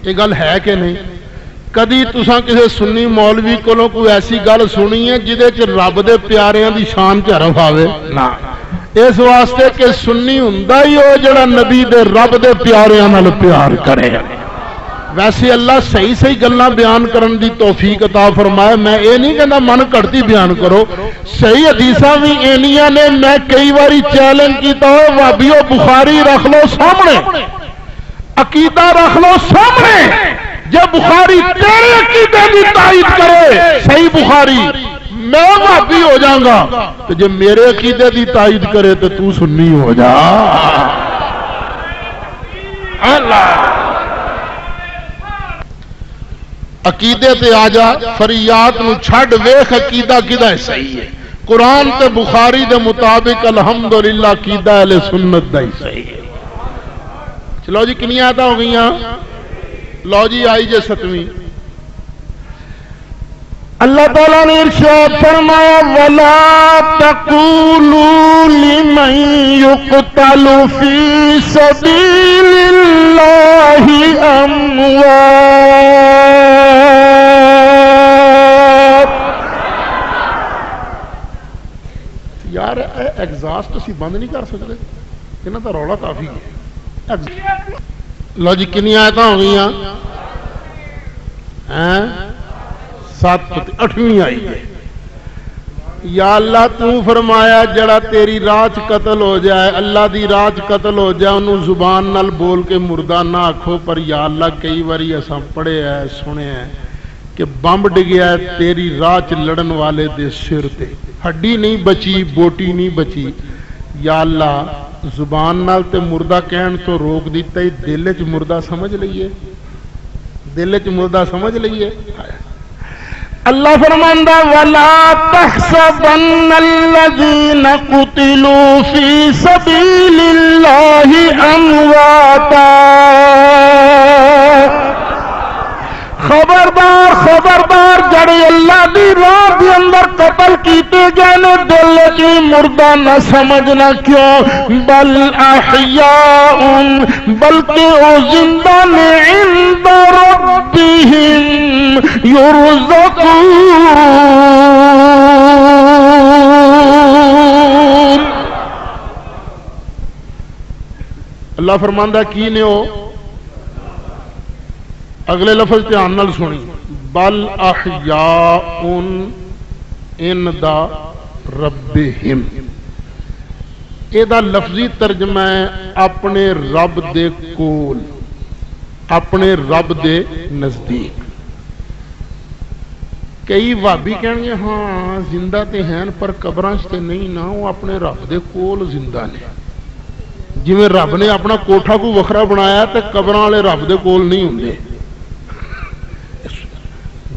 یہ گل ہے کہ نہیں؟ کدی تساں کسی سنی مولوی کولوں کوئی ایسی گل سنی ہے جہدے چ رب دے پیاریاں دی شان چ حرف آوے؟ نہ. اس واسطے کہ سنی ہوندا ہی او جڑا نبی دے رب دے پیاریاں نال پیار کرے. ویسے اللہ صحیح صحیح گلاں بیان کرن دی توفیق عطا فرمائے. میں یہ نہیں کہنا من گھڑتی بیان کرو، صحیح حدیثاں بھی اینیاں نے. میں کئی باری چیلنج کیتا ہو وابیو بخاری رکھ لو سامنے، عقیدہ رکھ لو سامنے. جب بخاری تیرے عقیدے کی تائید کرے صحیح بخاری، میں وہابی ہو جاؤں گا. تو جب میرے عقیدے کی تائید کرے تو تو سنی ہو جا. اللہ عقیدے تے آ جا، فریاد نو چھڈ ویکھ عقیدہ کدا صحیح ہے. قرآن تے بخاری دے مطابق الحمدللہ عقیدہ اہل سنت دا ہی صحیح ہے. چلو جی کنی آیتاں ہو گئیاں؟ لو جی آئی جے 7ویں. اللہ تعالیٰ نے ارشاد فرمایا وَلَا تَقُولُوا لِمَن يُقْتَلُ فِي سَبِيلِ اللَّهِ أَمْوَاتٌ. یار ایگزاسٹ اسی بند نہیں کر سکتے، انہاں دا رولا کافی ہے. لو جی کنی آیتاں ہو گئی؟ 7 8ویں آئی ہے. یا اللہ تو فرمایا جڑا تیری راہ چ قتل ہو جائے، اللہ دی راہ چ قتل ہو جائے، انہوں زبان نال بول کے مردہ نہ آکھو. پر یا اللہ کئی باری اساں پڑھے ہے سنے ہے کہ بمب ڈگیا ہے تیری راہ چ لڑن والے دے سر تے، ہڈی نہیں بچی، بوٹی نہیں بچی. یا اللہ زبان نال تے مردہ کہن تو روک دیتا ہی، دل چ مردہ سمجھ لئیے، دل چ مردہ سمجھ لئیے. اللہ فرماندا وَلَا تَحْسَبَنَّ الَّذِينَ قُتِلُوا فِي سَبِيلِ اللَّهِ أَمْوَاتًا. خبردار خبردار جڑے اللہ دی راہ دے اندر قتل کیتے گئے نے دل چ مردہ نہ سمجھنا. کیوں؟ بل احیاء، بلکہ او زندہ نے عند ربہم یرزقون. اللہ فرماندا کی نے ہو؟ اگلے لفظ دھیان نال سنی، بل احیاء عند ربہم. یہ لفظی ترجمہ ہے اپنے رب دے کول، اپنے رب دے نزدیک. کئی وہابی کہن گے ہاں زندہ تے ہیں پر قبراں تے نہیں نا، وہ اپنے رب دے کول زندہ نے. جویں رب نے اپنا کوٹھا کو وکھرا بنایا تے قبراں والے رب دے کول نہیں ہوندے.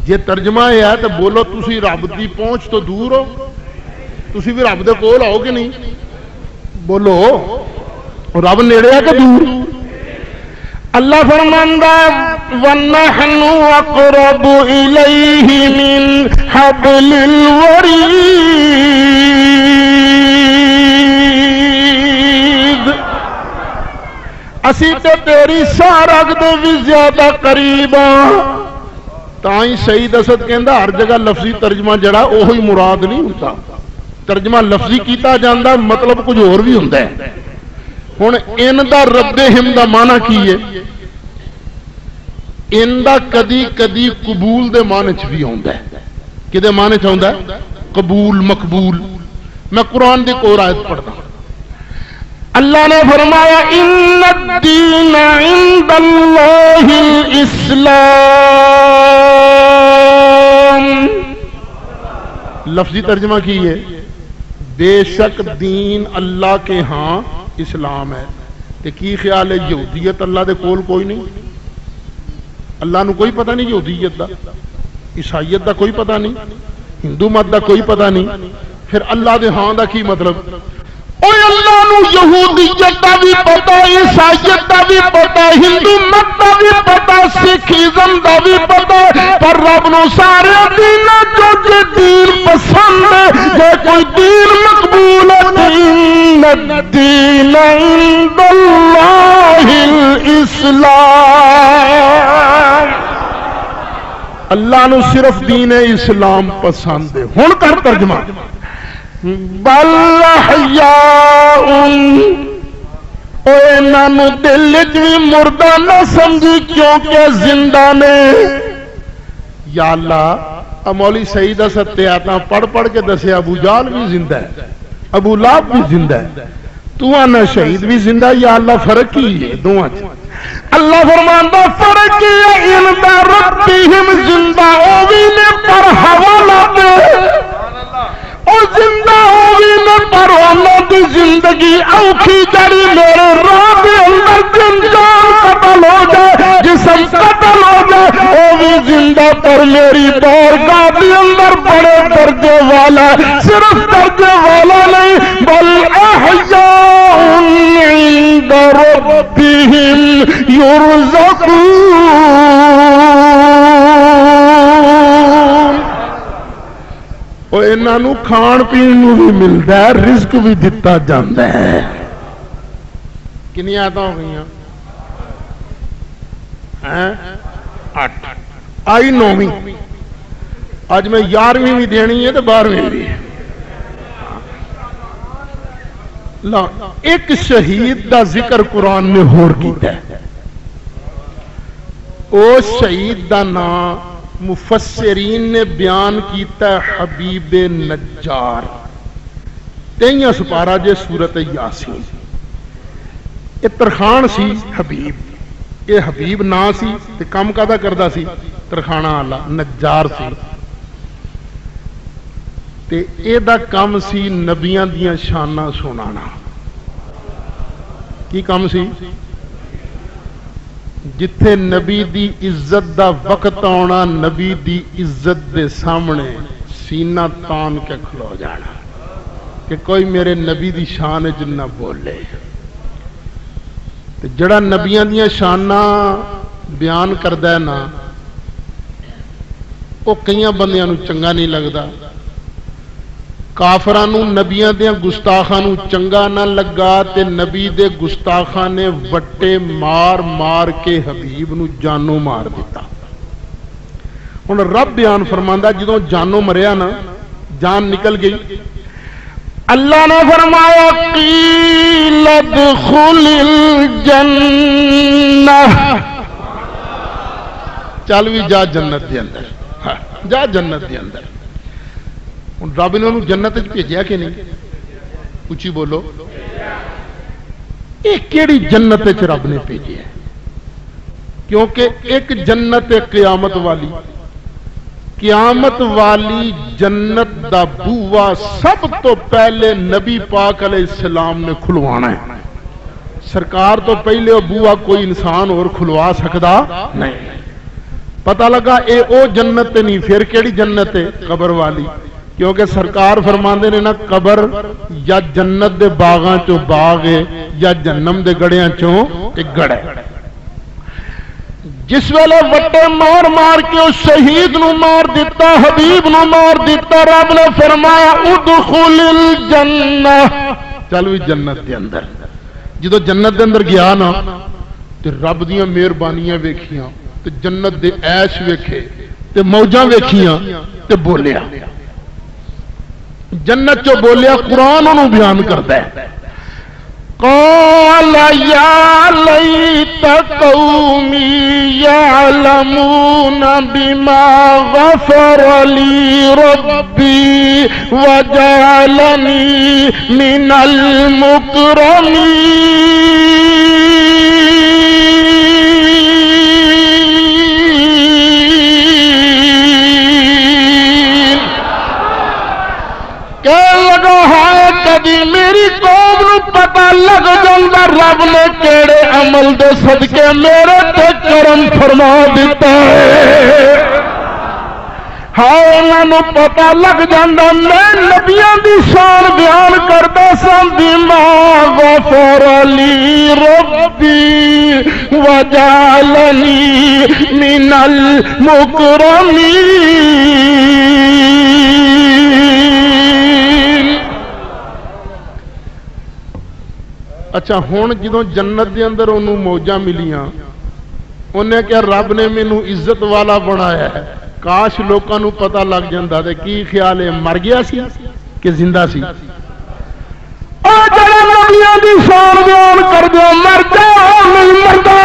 جے ترجمہ یہ ہے تو بولو تسی رب دی پہنچ تو دور ہو، تسی بھی رب دے کول آؤ کہ نہیں؟ بولو رب نیڑے ہے کہ دور؟ اللہ فرماندا وَنَحْنُ أَقْرَبُ إِلَيْهِ مِنْ حَبْلِ الْوَرِيدِ. اسی تے تیری ساہ رگ دے بھی زیادہ قریب ہاں. تائیں سید اسد کہندا ہر جگہ لفظی ترجمہ جڑا اوہی مراد نہیں ہوتا. ترجمہ لفظی کیتا جاندا مطلب کچھ اور بھی ہوندا ہے. ہن ان دا ربہم دا معنی کی ہے؟ ان دا کدی کدی قبول دے معنی چ بھی ہوندا ہے. کدے معنی چ ہوندا ہے؟ قبول، مقبول. میں قرآن دی ایک اور آیت پڑھدا. اللہ نے فرمایا ان الدین عند اللہ الاسلام، لفظی ترجمہ کیے بے شک دین اللہ کے ہاں اسلام ہے۔ تے کی خیال ہے یہودیت اللہ دے کول کوئی نہیں؟ اللہ نو کوئی پتہ نہیں یہودیت دا، عیسائیت دا کوئی پتہ نہیں، ہندو مت دا کوئی پتہ نہیں، پھر اللہ دے ہاں دا کی مطلب؟ اوے اللہ نو یہودیت دا بھی پتہ، عیسائیت دا بھی پتہ، ہندو مت دا بھی پتہ، سکھیزم دا بھی پتہ، پر رب نو سارے دیناں چوں جے دین پسند ہے، جے کوئی دین مقبول ہے، ان الدین عند اللہ الاسلام، اللہ نو صرف دین اسلام پسند ہے۔ ہن کر ترجمہ، بل احیاء، اوے نانو دل بھی مردہ نہ سمجھی کیونکہ زندہ نے۔ یا اللہ مولوی سعید اسد آیاتاں پڑھ پڑھ کے دسے ابو جہل بھی زندہ ہے، ابو لہب بھی زندہ ہے، تو آنا شہید بھی زندہ ہے، یا اللہ فرق کی ہے دونوں؟ اللہ فرماندا فرق کی ہے عند ربہم، زندہ ہووی نے پر حوالہ دے، اور زندہ ہوگی میں پر اللہ کی زندگی اوکھی جڑی میرے راہ کے اندر جن جان قتل ہو جائے، جسم قتل ہو جائے، وہ بھی زندہ پر میری بارگاہ کے اندر بڑے درجے والا، صرف درجے والا نہیں بل احیاء عند ربہم یرزقون، وہ انہوں کھان پین بھی ملتا ہے، رزق بھی دتا جاتا ہے۔ کنی آیتاں ہو گئی ہیں؟ 8 آئی 9ویں، اج میں 11ویں بھی دینی ہے تو 12ویں بھی۔ ایک شہید دا ذکر قرآن نے ہور کیتا ہے، او شہید دا نام مفسرین نے بیان کیتا ہے حبیب نجار، 23 سپارہ جے سورت یاسین۔ یہ ترخان سی حبیب، یہ حبیب نا سی تے کم کدا کردا سی؟ ترخانہ والا نجار سی، تے اے دا کم سی نبیاں دیاں شاناں سنانا۔ کی کم سی؟ جتھے نبی دی عزت دا وقت آنا، نبی دی عزت دے سامنے سینہ تان کے کھلو جانا کہ کوئی میرے نبی دی شان وچ نہ بولے۔ تے جڑا نبیاں دیاں شاناں بیان کردا ہے نا، وہ کئیاں بندیاں نو چنگا نہیں لگدا، کافراں نو نبیاں دیاں گستاخاں نو چنگا نہ لگا، تے نبی دے گستاخاں نے وٹے مار مار کے حبیب نو جانوں مار دیتا۔ ہن رب بیان فرماندا جدوں جانوں مریا نا، جان نکل گئی، اللہ نے فرمایا قیل ادخل الجنہ، چل بھی جا جنت دے اندر، جا جنت دے اندر۔ رب نے انہوں جنت بھیجیا کہ نہیں؟ اچھی بولو، یہ کیڑی جنت رب نے بھیجیا؟ کیونکہ ایک جنت قیامت والی، قیامت والی جنت دا بوا سب تو پہلے نبی پاک علیہ السلام نے کھلوانا ہے۔ سرکار تو پہلے وہ بوا کوئی انسان اور کھلوا سکتا نہیں۔ پتہ لگا اے او جنت نہیں، پھر کیڑی جنت ہے؟ قبر والی، کیونکہ سرکار فرماندے نے نا قبر یا جنت دے باغاں چوں باغ ہے یا جہنم دے گڑیاں چوں ایک گڑ ہے۔ جس ویلے وٹے مار مار کے اس شہید نو مار دیتا، حبیب نو مار دیتا، رب نے فرمایا ادخل الجنہ، چل بھی جنت دے اندر۔ جدو جنت دے اندر گیا نا تے رب دیاں مہربانیاں ویکھیاں تے جنت دے عیش ویکھے تے موجاں ویکھیاں تے بولیا، جنت جو بولیا قرآن انہوں بیان کرتا ہے۔ قال يا ليت قومي يعلمون بما غفر لي ربي وجعلني من المكرمين کہنے لگا ہے کدی میری قوم نو پتہ لگ جاندا رب نے کیڑے عمل دے صدقے میرے تے کرم فرما دیتا ہے ہاں انہاں نو پتہ لگ جاندا میں نبیاں دی شان بیان کردا ساں بما غفر لی ربی وجعلنی من المکرمین۔ اچھا ہن جدوں جنت دے اندر انہوں موجاں ملیاں انہیں کہا رب نے مینوں عزت والا بنایا ہے، کاش لوکاں نوں پتہ لگ جاندا تے کی خیال ہے مر گیا سی کہ زندہ سی؟ او جڑا نبیاں دی شان بیان کر دیا مر جا نہیں مردا،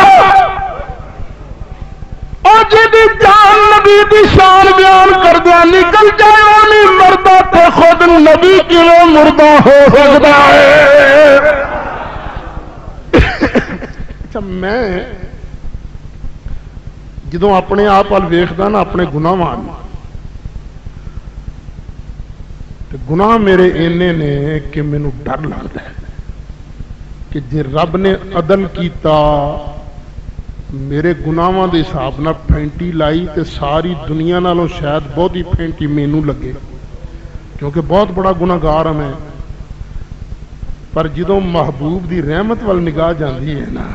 او جدی جان نبی دی شان بیان کر دیا نکل جائے وہ نہیں مردا تے خود نبی کیویں مردہ ہو سکدا ہے؟ اچھا میں جدوں اپنے آپ وال ویکھدا نا اپنے گناہاں تے گناہ میرے اینے نے کہ مینوں ڈر لگدا ہے کہ جے رب نے عدل کیتا میرے گناہاں دے حساب نال پھینٹی لائی تے ساری دنیا نالوں شاید بہت ہی پھینٹی مینوں لگے کیونکہ بہت بڑا گناہگار ہاں میں، پر جدوں محبوب دی رحمت وال نگاہ جاندی ہے نا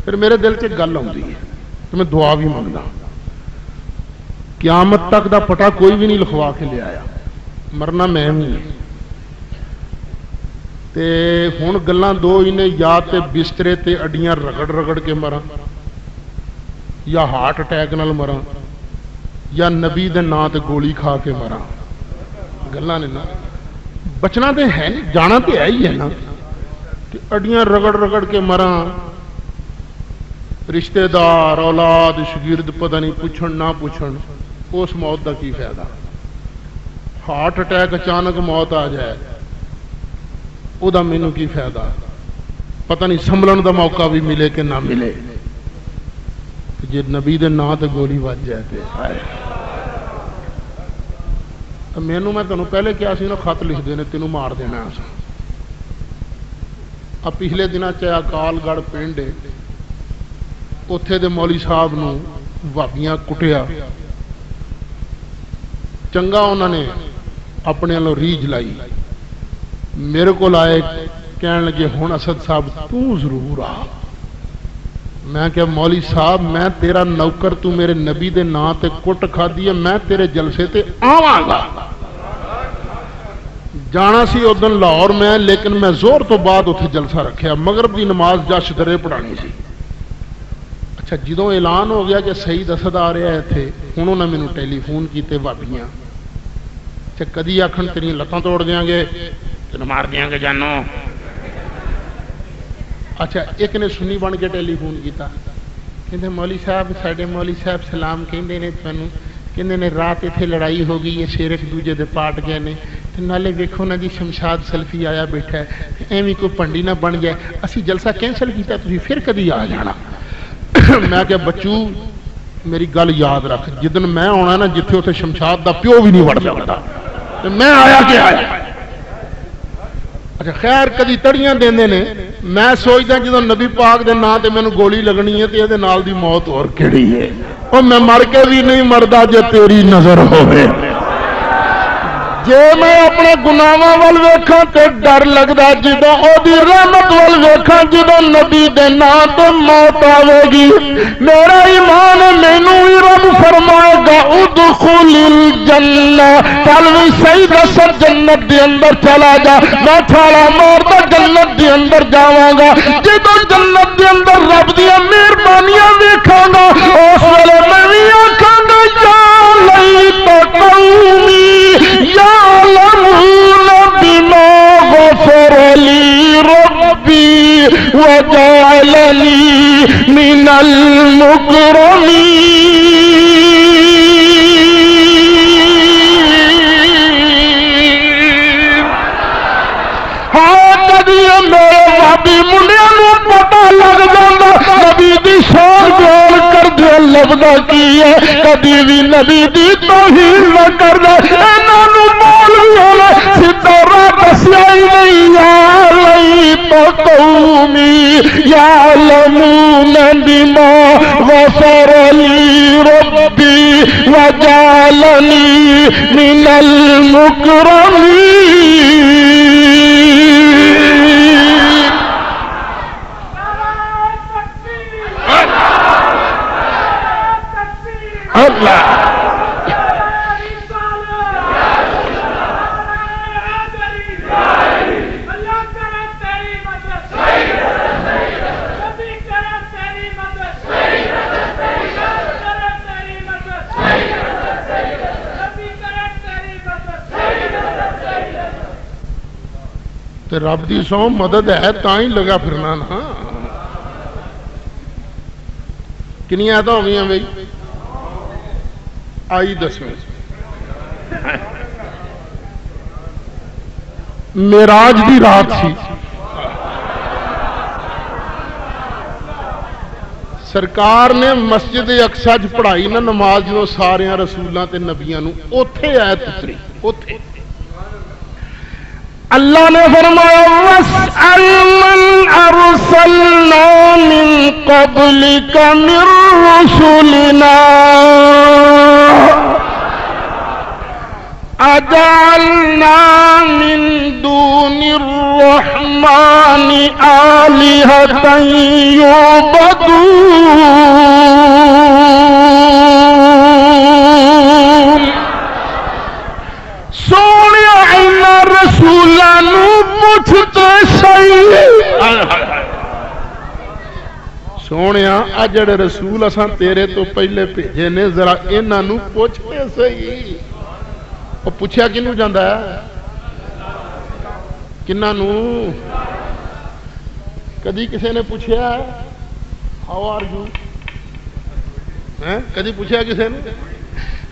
پھر میرے دل سے گل آتی ہے تو میں دعا بھی منگتا قیامت تک دا پٹا کوئی بھی نہیں لکھوا کے لے آیا، مرنا میں بھی تے ہن گلاں دو ہی نے، یا تے بسترے تے اڈیاں رگڑ رگڑ کے مراں یا ہارٹ اٹیک نال مراں یا نبی دے نام تے گولی کھا کے مراں، گلاں نے نا بچنا تے ہے نہیں، جانا تے ہے ہی ہے نا، کہ اڈیاں رگڑ رگڑ کے مراں، رشتہ دار اولاد شگرد پتہ نہیں پوچھن نہ پوچھن، اس موت دا کی فائدہ؟ ہارٹ اٹیک اچانک موت آ جائے او دا مینوں کی فائدہ؟ پتہ نہیں سنبھلن دا موقع بھی ملے کہ نہ ملے، جے نبی دے نام تے گولی وج جائے تے مینوں میں تینوں پہلے کیا سی نا خط لکھ دینے تینوں مار دینا ہے۔ اب پچھلے دنوں چاہے اکال گڑھ پنڈ اوتھے دے مولی صاحب نو وابیاں کٹیا، چنگا انہوں نے اپنے لو ریج لائی، میرے کو آئے کہنے لگے ہن اسد صاحب تو ضرور آ۔ میں کہ مولی صاحب میں تیرا نوکر، تو میرے نبی دے نام تے کٹ کھا دی ہے، میں تیرے جلسے تے آواں گا۔ جانا سی ادن لاہور میں، لیکن میں زور تو بعد اتنے جلسہ رکھیا، مغرب دی نماز جش درے پڑھانی سی۔ اچھا جدوں اعلان ہو گیا کہ سعید اسد آ رہا ہے تھے، انہوں نے مینوں ٹیلی فون کیتے بھابیاں، اچھا کدی آکھن تیریاں لتاں توڑ دیاں گے، تینوں مار دیاں گے جانو۔ اچھا ایک نے سنی بن کے ٹیلی فون کیتا، کہندے مولی صاحب ساڈے مولی صاحب سلام کہندے نے تانوں، کہندے نے رات اتنے لڑائی ہو گئی ہے، شیر ایک دوجے دے پاٹ گئے نے، نالے ویکھو نا جی شمشاد سلفی آیا بیٹھا ہے، ایویں کوئی پنڈی نہ بن جائے، اسی جلسہ کینسل کیتا تسی پھر کدی آ جانا۔ میں کہ بچو میری گل یاد رکھ، جدن میں آنا نا جتھے اتنے شمشاد دا پیو بھی نہیں وڑ سکتا، میں آیا کہ آیا۔ اچھا خیر کدی تڑیاں دیندے نے، میں سوچدا جدوں نبی پاک دے نام تے مینوں گولی لگنی ہے تے اے دے نال دی موت اور کیڑی ہے، او میں مر کے بھی نہیں مردا جے تیری نظر ہوے۔ جے میں اپنے گناہاں ول ویکھاں تے ڈر لگدا، جدوں او دی رحمت ول ویکھاں، جدوں نبی دے نام تے موت آوے گی، میرا ایمان مینوں ہی رب فرمائے گا ادخل الجنہ، کل بھی سعید اسد جنت دے اندر چلا جا، میں تھالا ماردا جنت دے اندر جاواں گا۔ جدوں جنت دے اندر رب دیاں مہربانیاں ویکھاں گا، اس ویلے میں وی آکھاں گا یا لیت قومی یعلمون بما المکرمین۔ ہاں کدی میرے بابی منڈیا نو پتا لگ جاتا نبی دی شان بیان کر دے لفظ کی ہے، کدی بھی نبی دی توہین نہ کر دے، انہاں نو مولوی سیدھا راہ دسیا ہی نہیں۔ یا لیت قومی یعلمون بما غفر لی ربی وجعلنی من المکرمین۔ اللہ رب دی سو مدد ہے تا ہی لگا پھرنا نا۔ کنی آیات ہو گئی ہیں بھائی؟ آئی 10ویں۔ معراج دی رات سی، سرکار نے مسجد اقصی چ پڑھائی نا نماز جو سارے رسولاں تے نبیاں نو، اوتھے آیت اتری، اوتھے اللہ نے فرمایا وَاسْأَلْ مَنْ أَرْسَلْنَا مِنْ قَبْلِكَ مِنْ رُسُلِنَا أَجَعَلْنَا مِنْ دُونِ الرَّحْمَنِ آلِهَةً يُعْبَدُونَ۔ سونیا اینا رسولانو پوچھتے صحیح، سونیا اجڑے رسول اساں تیرے تو پہلے بھیجے نے، ذرا انہاں نو پوچھتے صحیح۔ او پوچھیا کنو جاندا ہے؟ کنہاں نو؟ کدی کسے نے پوچھیا ہے ہاؤ آر یو؟ کدی پوچھیا کسے نے؟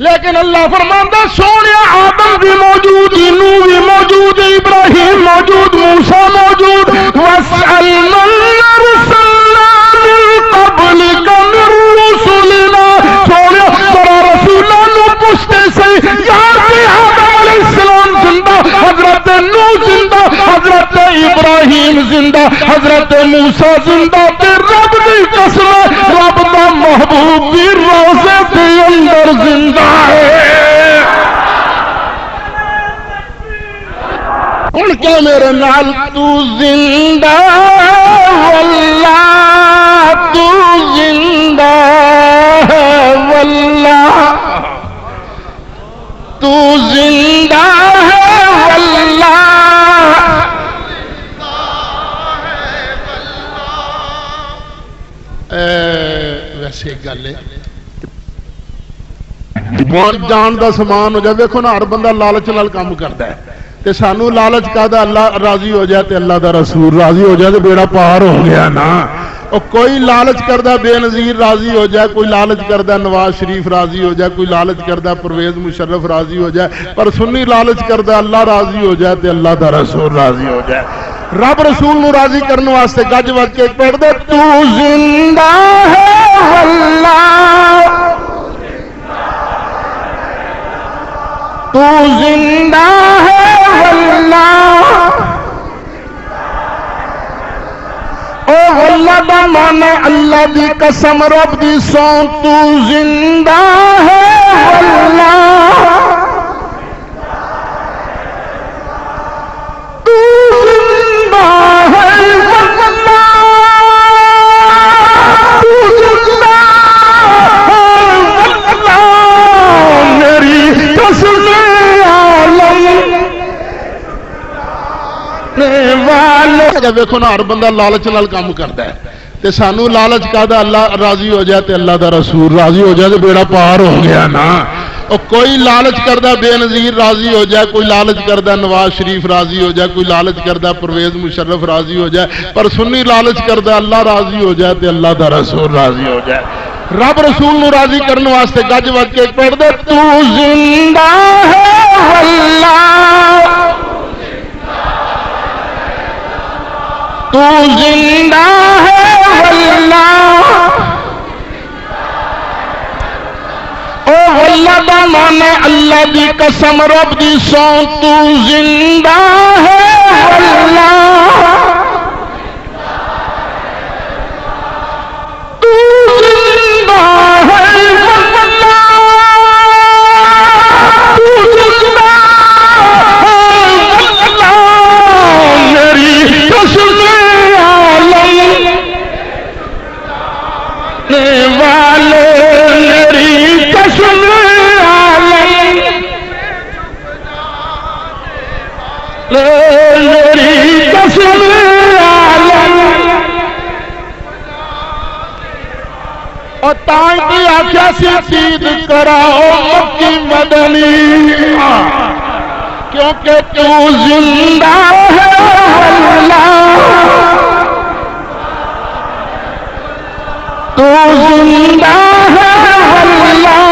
لیکن اللہ فرماندا سونے آدم بھی موجود، نوح بھی موجود، ابراہیم موجود، موسیٰ موجود۔ وَاسْأَلْ مَنْ أَرْسَلْنَا مِنْ قَبْلِكَ مِنْ رُسُلِنَا۔ سونے ترا رسولوں نو پوچھتے سے یار کہ آدم علیہ السلام زندہ، حضرت نوح زندہ، حضرت ابراہیم زندہ، حضرت موسیٰ زندہ، تے رب دی قسم رب دا محبوب بھی روزے دے اندر زندہ ہے۔ ان کے میرے نال تو زندہ واللہ، تو زندہ ہے واللہ، تو زندہ ہے واللہ۔ ویسے گل ہے جان دا سامان ہو جائے، دیکھو نا ہر بندہ لالچ نال کام کرتا ہے، تے سانو لالچ کردا اللہ راضی ہو جائے تے اللہ دا رسول راضی ہو جائے تے بیڑا پار ہو گیا نا۔ اور کوئی لالچ کردا بے نظیر راضی ہو جائے، کوئی لالچ کردا نواز شریف راضی ہو جائے، کوئی لالچ کردا پرویز مشرف راضی ہو جائے، پر سنی لالچ کردا اللہ راضی ہو جائے تے اللہ دا رسول راضی ہو جائے۔ رب رسول نو راضی کرنے واسطے گج وج کے پڑھ دے تو زندہ ہے واللہ، تو زندہ ہے واللہ۔ او واللہ دا مانے اللہ دی قسم رب دی سون، تو زندہ ہے واللہ، تو زندہ ہے واللہ، تو زندہ ہے واللہ۔ میری قسم ویکھو نا ہر بندہ لالچ نال کام کرتا ہے، تے سانو لالچ کردا اللہ راضی ہو جائے تے اللہ دا رسول راضی ہو جائے تے بیڑا پار ہو گیا نا۔ کوئی لالچ کردہ بے نظیر راضی ہو جائے، کوئی لالچ کردہ نواز شریف راضی ہو جائے، کوئی لالچ کردہ پرویز مشرف راضی ہو جائے، پر سنی لالچ کردہ اللہ راضی ہو جائے تے اللہ دا رسول راضی ہو جائے۔ رب رسول نو راضی کرنے واسطے گج وج کے پڑھ دے، تو زندہ ہے واللہ، تو زندہ ہے واللہ، او واللہ دا مانے اللہ دی قسم رب دی سو، تو زندہ ہے واللہ، تو زندہ ہے واللہ، تو زندہ ہے واللہ، میری قسم عالم والے، میری قسم عالم، میری قسم عالم، اور تائیں کی آخیا سی سید کراؤ مکی مدنی، کیونکہ تو زندہ ہے اللہ، تو زندہ ہے اللہ،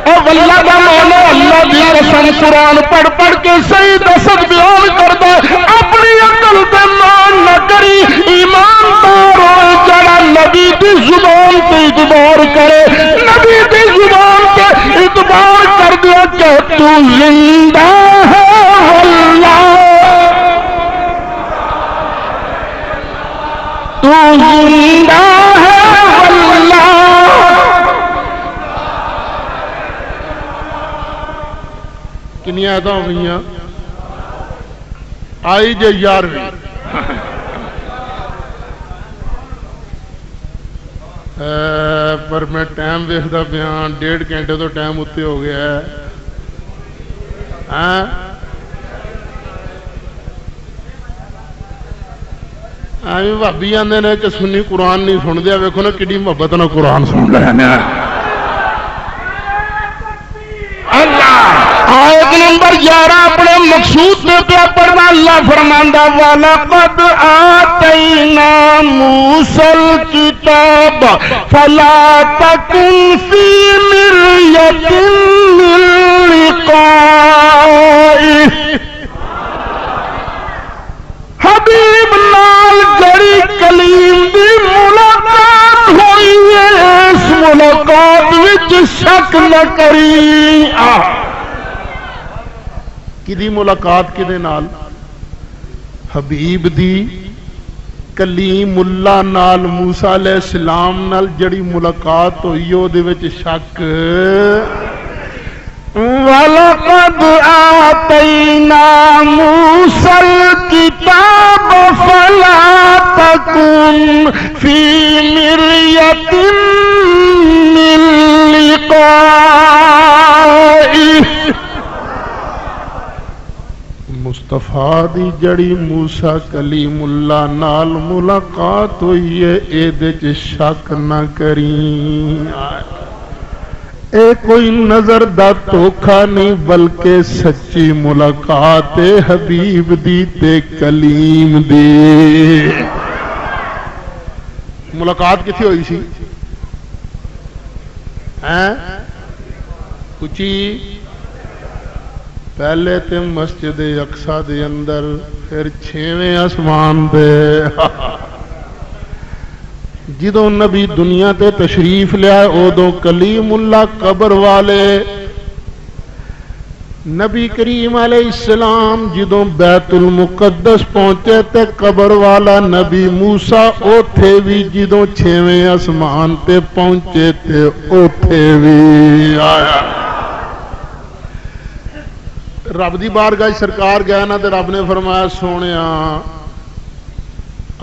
اور واللہ کا مولا اللہ دی قسم قرآن پڑھ پڑھ کے صحیح دست بیان کردا، اپنی عقل تے مان نہ کری، ایماندار ہوئے جڑا نبی دی زبان تے اعتبار کرے، نبی دی زبان تے اعتبار کر دیا کہ تو زندہ ہے اللہ، تو زندہ ہے واللہ۔ کنی آیتاں ہو گئیاں؟ آئی جے 11ویں، پر میں ٹائم ویکھدا پیاں 1.5 گھنٹے تو ٹائم اتنے ہو گیا ہے، ہاں ایویں بھابی آندے نے کہ سنی قرآن نہیں سن دیا، ویکھو نا کڈی محبت نہ قرآن سن رہے ہیں۔ آیت نمبر 11 اپنے مقصود میں پیا پڑھنا، اللہ فرماندا وَلَقَدْ آتَيْنَا مُوسَى الْكِتَابَ فَلَا تَكُنْ فِي مِرْيَةٍ مِّن لِقَائِهِ، حبیب نال جڑی کلیم دی ملاقات ہوئی ہے، اس ملاقات وچ شک نہ کری۔ کدی ملاقات کدے نال؟ حبیب دی کلیم اللہ نال، موسیٰ علیہ السلام نال جڑی ملاقات ہوئی او دے وچ شک۔ وَلَقَدْ آتَيْنَا مُوسَى الْكِتَابَ فَلَا تَكُنْ فِي مِرْيَةٍ مِّن لِقَائِهِ، مصطفیٰ دی جڑی موسیٰ کلیم اللہ نال ملاقات ہوئی ہے، اے دے چ شک نہ کریں، اے کوئی نظر دا دھوکھا نہیں بلکہ سچی ملاقات حبیب دی تے کلیم دی۔ ملاقات کتھے ہوئی سی؟ کچھی پہلے تے مسجد اقصی دے اندر، پھر 6ویں آسمان دے۔ جدوں نبی دنیا تے تشریف لیا ادوں کلیم اللہ قبر والے، نبی کریم علیہ السلام جدوں بیت المقدس پہنچے تے قبر والا نبی موسیٰ اوتھے بھی جدوں 6ویں آسمان تے پہنچے تے اوتھے بھی آیا۔ رب دی بارگاہ سرکار گیا نا تے رب نے فرمایا سونیا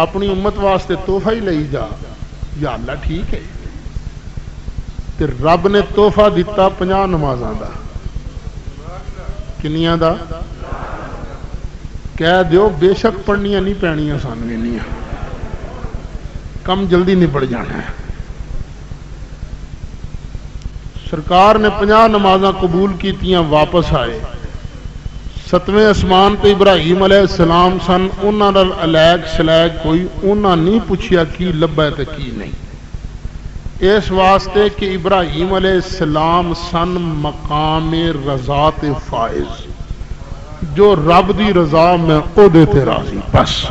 اپنی امت واسطے تحفہ ہی لئی جا۔ یا اللہ ٹھیک ہے، تے رب نے تحفہ دیتا 50 نمازاں دا۔ کنیاں دا؟ کہہ دیو بے شک پڑھنیاں نہیں پینیاں سانویں نہیں، کم جلدی نپڑ جانا ہے۔ سرکار نے 50 نمازاں قبول کیتیاں، واپس آئے، 7ویں اسمان تے ابراہیم علیہ السلام سن، انہاں نال علیگ شلیگ کوئی انہاں نہیں پوچھیا کی لبا تے کی نہیں، اس واسطے کہ ابراہیم علیہ السلام سن مقام رضا تے فائز، جو رب دی رضا میں او دے تے راضی، بس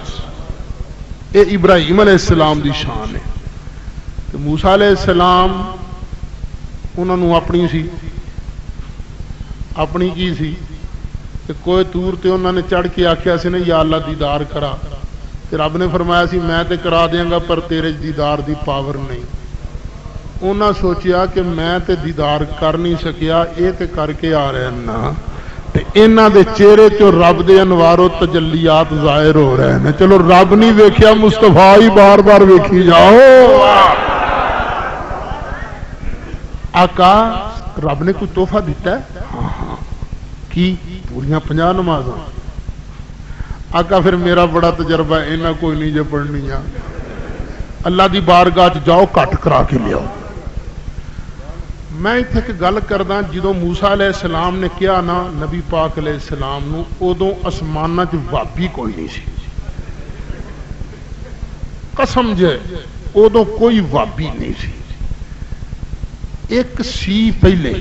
اے ابراہیم علیہ السلام دی شان ہے۔ تے موسیٰ علیہ السلام انہوں نے اپنی سی، اپنی کی سی کہ کوئی تور تے انہوں نے چڑھ کے آکھیا سی نے یا اللہ دیدار کرا، تے رب نے فرمایا سی میں تے کرا دیاں گا پر تیرے دیدار دی پاور نہیں، انہاں سوچیا کہ میں تے دیدار کر نہیں سکیا، اے تے کر کے آ رہے ہیں نا، تے انہاں دے چہرے چو رب دے انوار و تجلیات ظاہر ہو رہے ہیں، چلو رب نہیں ویکھیا مصطفیٰ ہی بار بار ویکھی جاؤ۔ آقا رب نے کوئی تحفہ دیتا ہے؟ ہاں کی پوریاں 50 نمازاں۔ آقا پھر میرا بڑا تجربہ ہے، انہاں کوئی نہیں جو پڑھنی ہے، اللہ دی بارگاہ جاؤ کٹ کرا کے لے آؤ۔ میں اتنے ایک گل کردا، جدوں موسیٰ علیہ السلام نے کیا نا نبی پاک علیہ السلام نو، ادوں آسماناں چ وابی کوئی نہیں سی، قسم جے ادوں کوئی وابی نہیں سی، ایک سی پہلے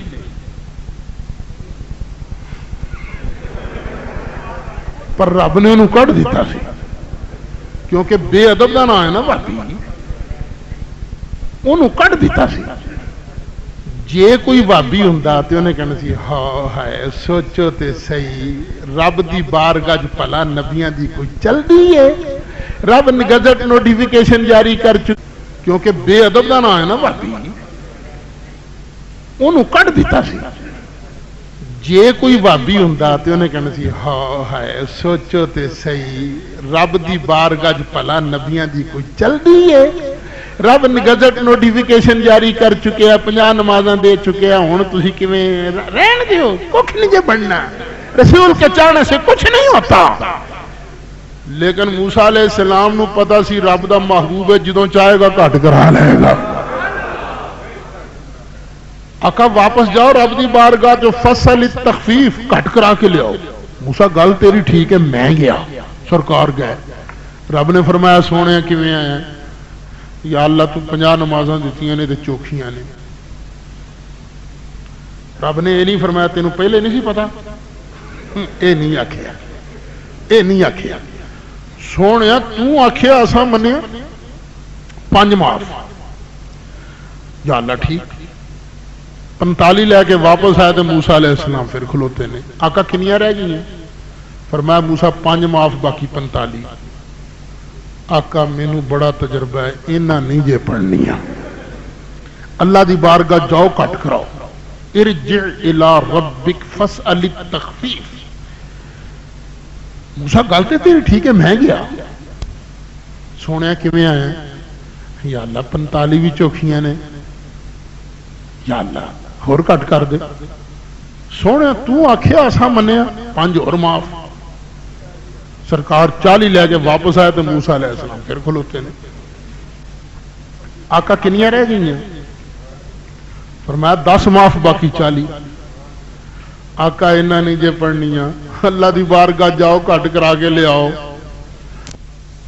پر رب نے انہوں کٹ دیتا سی، کیونکہ بے ادب دا نام ہے نا وابی، انہوں کٹ دیتا سی۔ جے کوئی وابی ہوندا تے انہیں کہنا سی ہاں ہے سوچو تے صحیح، رب دی بارگاہ پلا نبیاں دی کوئی چل دی ہے، رب نے گزٹ نوٹیفیکیشن جاری کر چکا، کیونکہ بے ادب دا نام ہے نا وابی، انہوں کٹ دیتا سی۔ جے کوئی وابی ہوندا تے انہیں کہنا سی ہاں ہے سوچو تے صحیح، رب دی بارگاہ پلا نبیاں دی کوئی چل دی ہے، رب نے گزٹ نوٹیفیکیشن جاری کر چکے ہیں، 50 نمازاں دے چکے ہیں، ہن تسی کیویں رہن دیو، کچھ نہیں جے بننا، رسول کے چاہنے سے کچھ نہیں ہوتا۔ لیکن موسیٰ علیہ السلام نو پتا سی رب دا محبوب ہے، جدوں چاہے گا کٹ کرا لے گا۔ آقا واپس جاؤ رب دی بارگاہ جو فصل التخفیف کٹ کرا کے لے آؤ۔ موسیٰ گل تیری ٹھیک ہے، میں گیا، سرکار گئے، رب نے فرمایا سونے کیویں آیا؟ یا اللہ تو 50 نمازاں دیتیاں نے تے چوکھیاں نے۔ رب نے یہ نہیں فرمایا تینوں پہلے نہیں سی پتا، اے نہیں آکھیا، اے نہیں آکھیا، سونے تو آکھیا اساں منیا 5 معاف، یا اللہ ٹھیک۔ 45 لے کے واپس آئے تو موسیٰ علیہ السلام پھر کھلوتے نے، آقا کنیاں رہ گئی ہیں؟ فرمایا موسیٰ 5 معاف باقی 45۔ آقا مینوں بڑا تجربہ ہے، انہاں نہیں جے پڑھنیاں، اللہ دی بارگاہ جاؤ کٹ کراؤ، ارجع الی ربک فاسأل التخفیف۔ موسیٰ گل تے تیری ٹھیک ہے، میں گیا، سونے کیویں آئے؟ یا اللہ 45 بھی چوکھیاں نے، یا اللہ ہور کٹ کر دے، سونے تو آکھیا اساں منیا 5 اور معاف۔ سرکار 40 لے کے واپس آئے تو موسیٰ علیہ السلام پھر کھلوتے نے، آقا کنیاں رہ گئی ہیں؟ فرمایا 10 معاف باقی 40۔ آقا انہاں نہیں جے پڑھنیاں، اللہ دی بارگاہ جاؤ کٹ کرا کے لے آؤ۔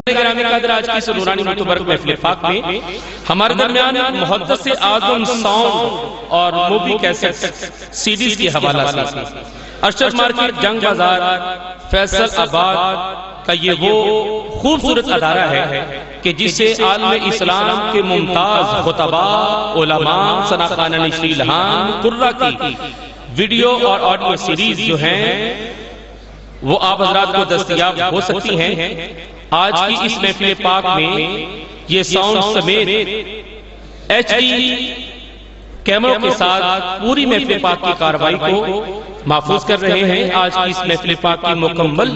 گرامی قدر آج کی سنورانی متبرک محفل پاک میں ہمارے درمیان محدث اعظم ساؤنڈ اور مووی کیسٹ سیڈیز کی حوالہ سے ارشد مارکیٹ جنگ بازار فیصل آباد کا یہ وہ خوبصورت ادارہ ہے کہ جسے عالم اسلام کے ممتاز خطباء، علماء، ثناخانہ نشری لہان، قرہ کی ویڈیو اور آڈیو سیریز جو ہیں وہ آپ حضرات کو دستیاب ہو سکتی ہیں۔ آج کی اس محفل پاک میں یہ ساؤنڈ سمیت ایچ ڈی کیمروں کے ساتھ پوری محفل پاک کی کاروائی کو محفوظ کر رہے ہیں۔ آج کی اس محفل پاک کی مکمل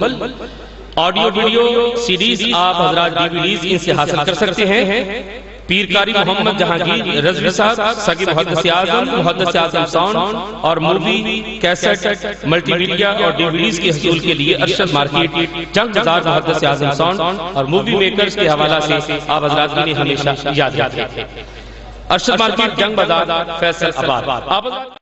آڈیو ویڈیو سیریز آپ حضرات ڈیویڈیز ان سے حاصل کر سکتے ہیں۔ پیر قاری محمد جہانگیر رضوی صاحب، سگے محدث اعظم ساؤنڈ اور مووی کیسٹ ملٹی میڈیا اور ڈیویڈیز کے حصول کے لیے ارشد مارکیٹ جنگ بازار محدث اعظم ساؤنڈ اور مووی میکرز کے حوالہ سے آپ حضرات نے ہمیشہ یاد رکھیں۔ ارشد مارکیٹ جنگ بازار فیصل آباد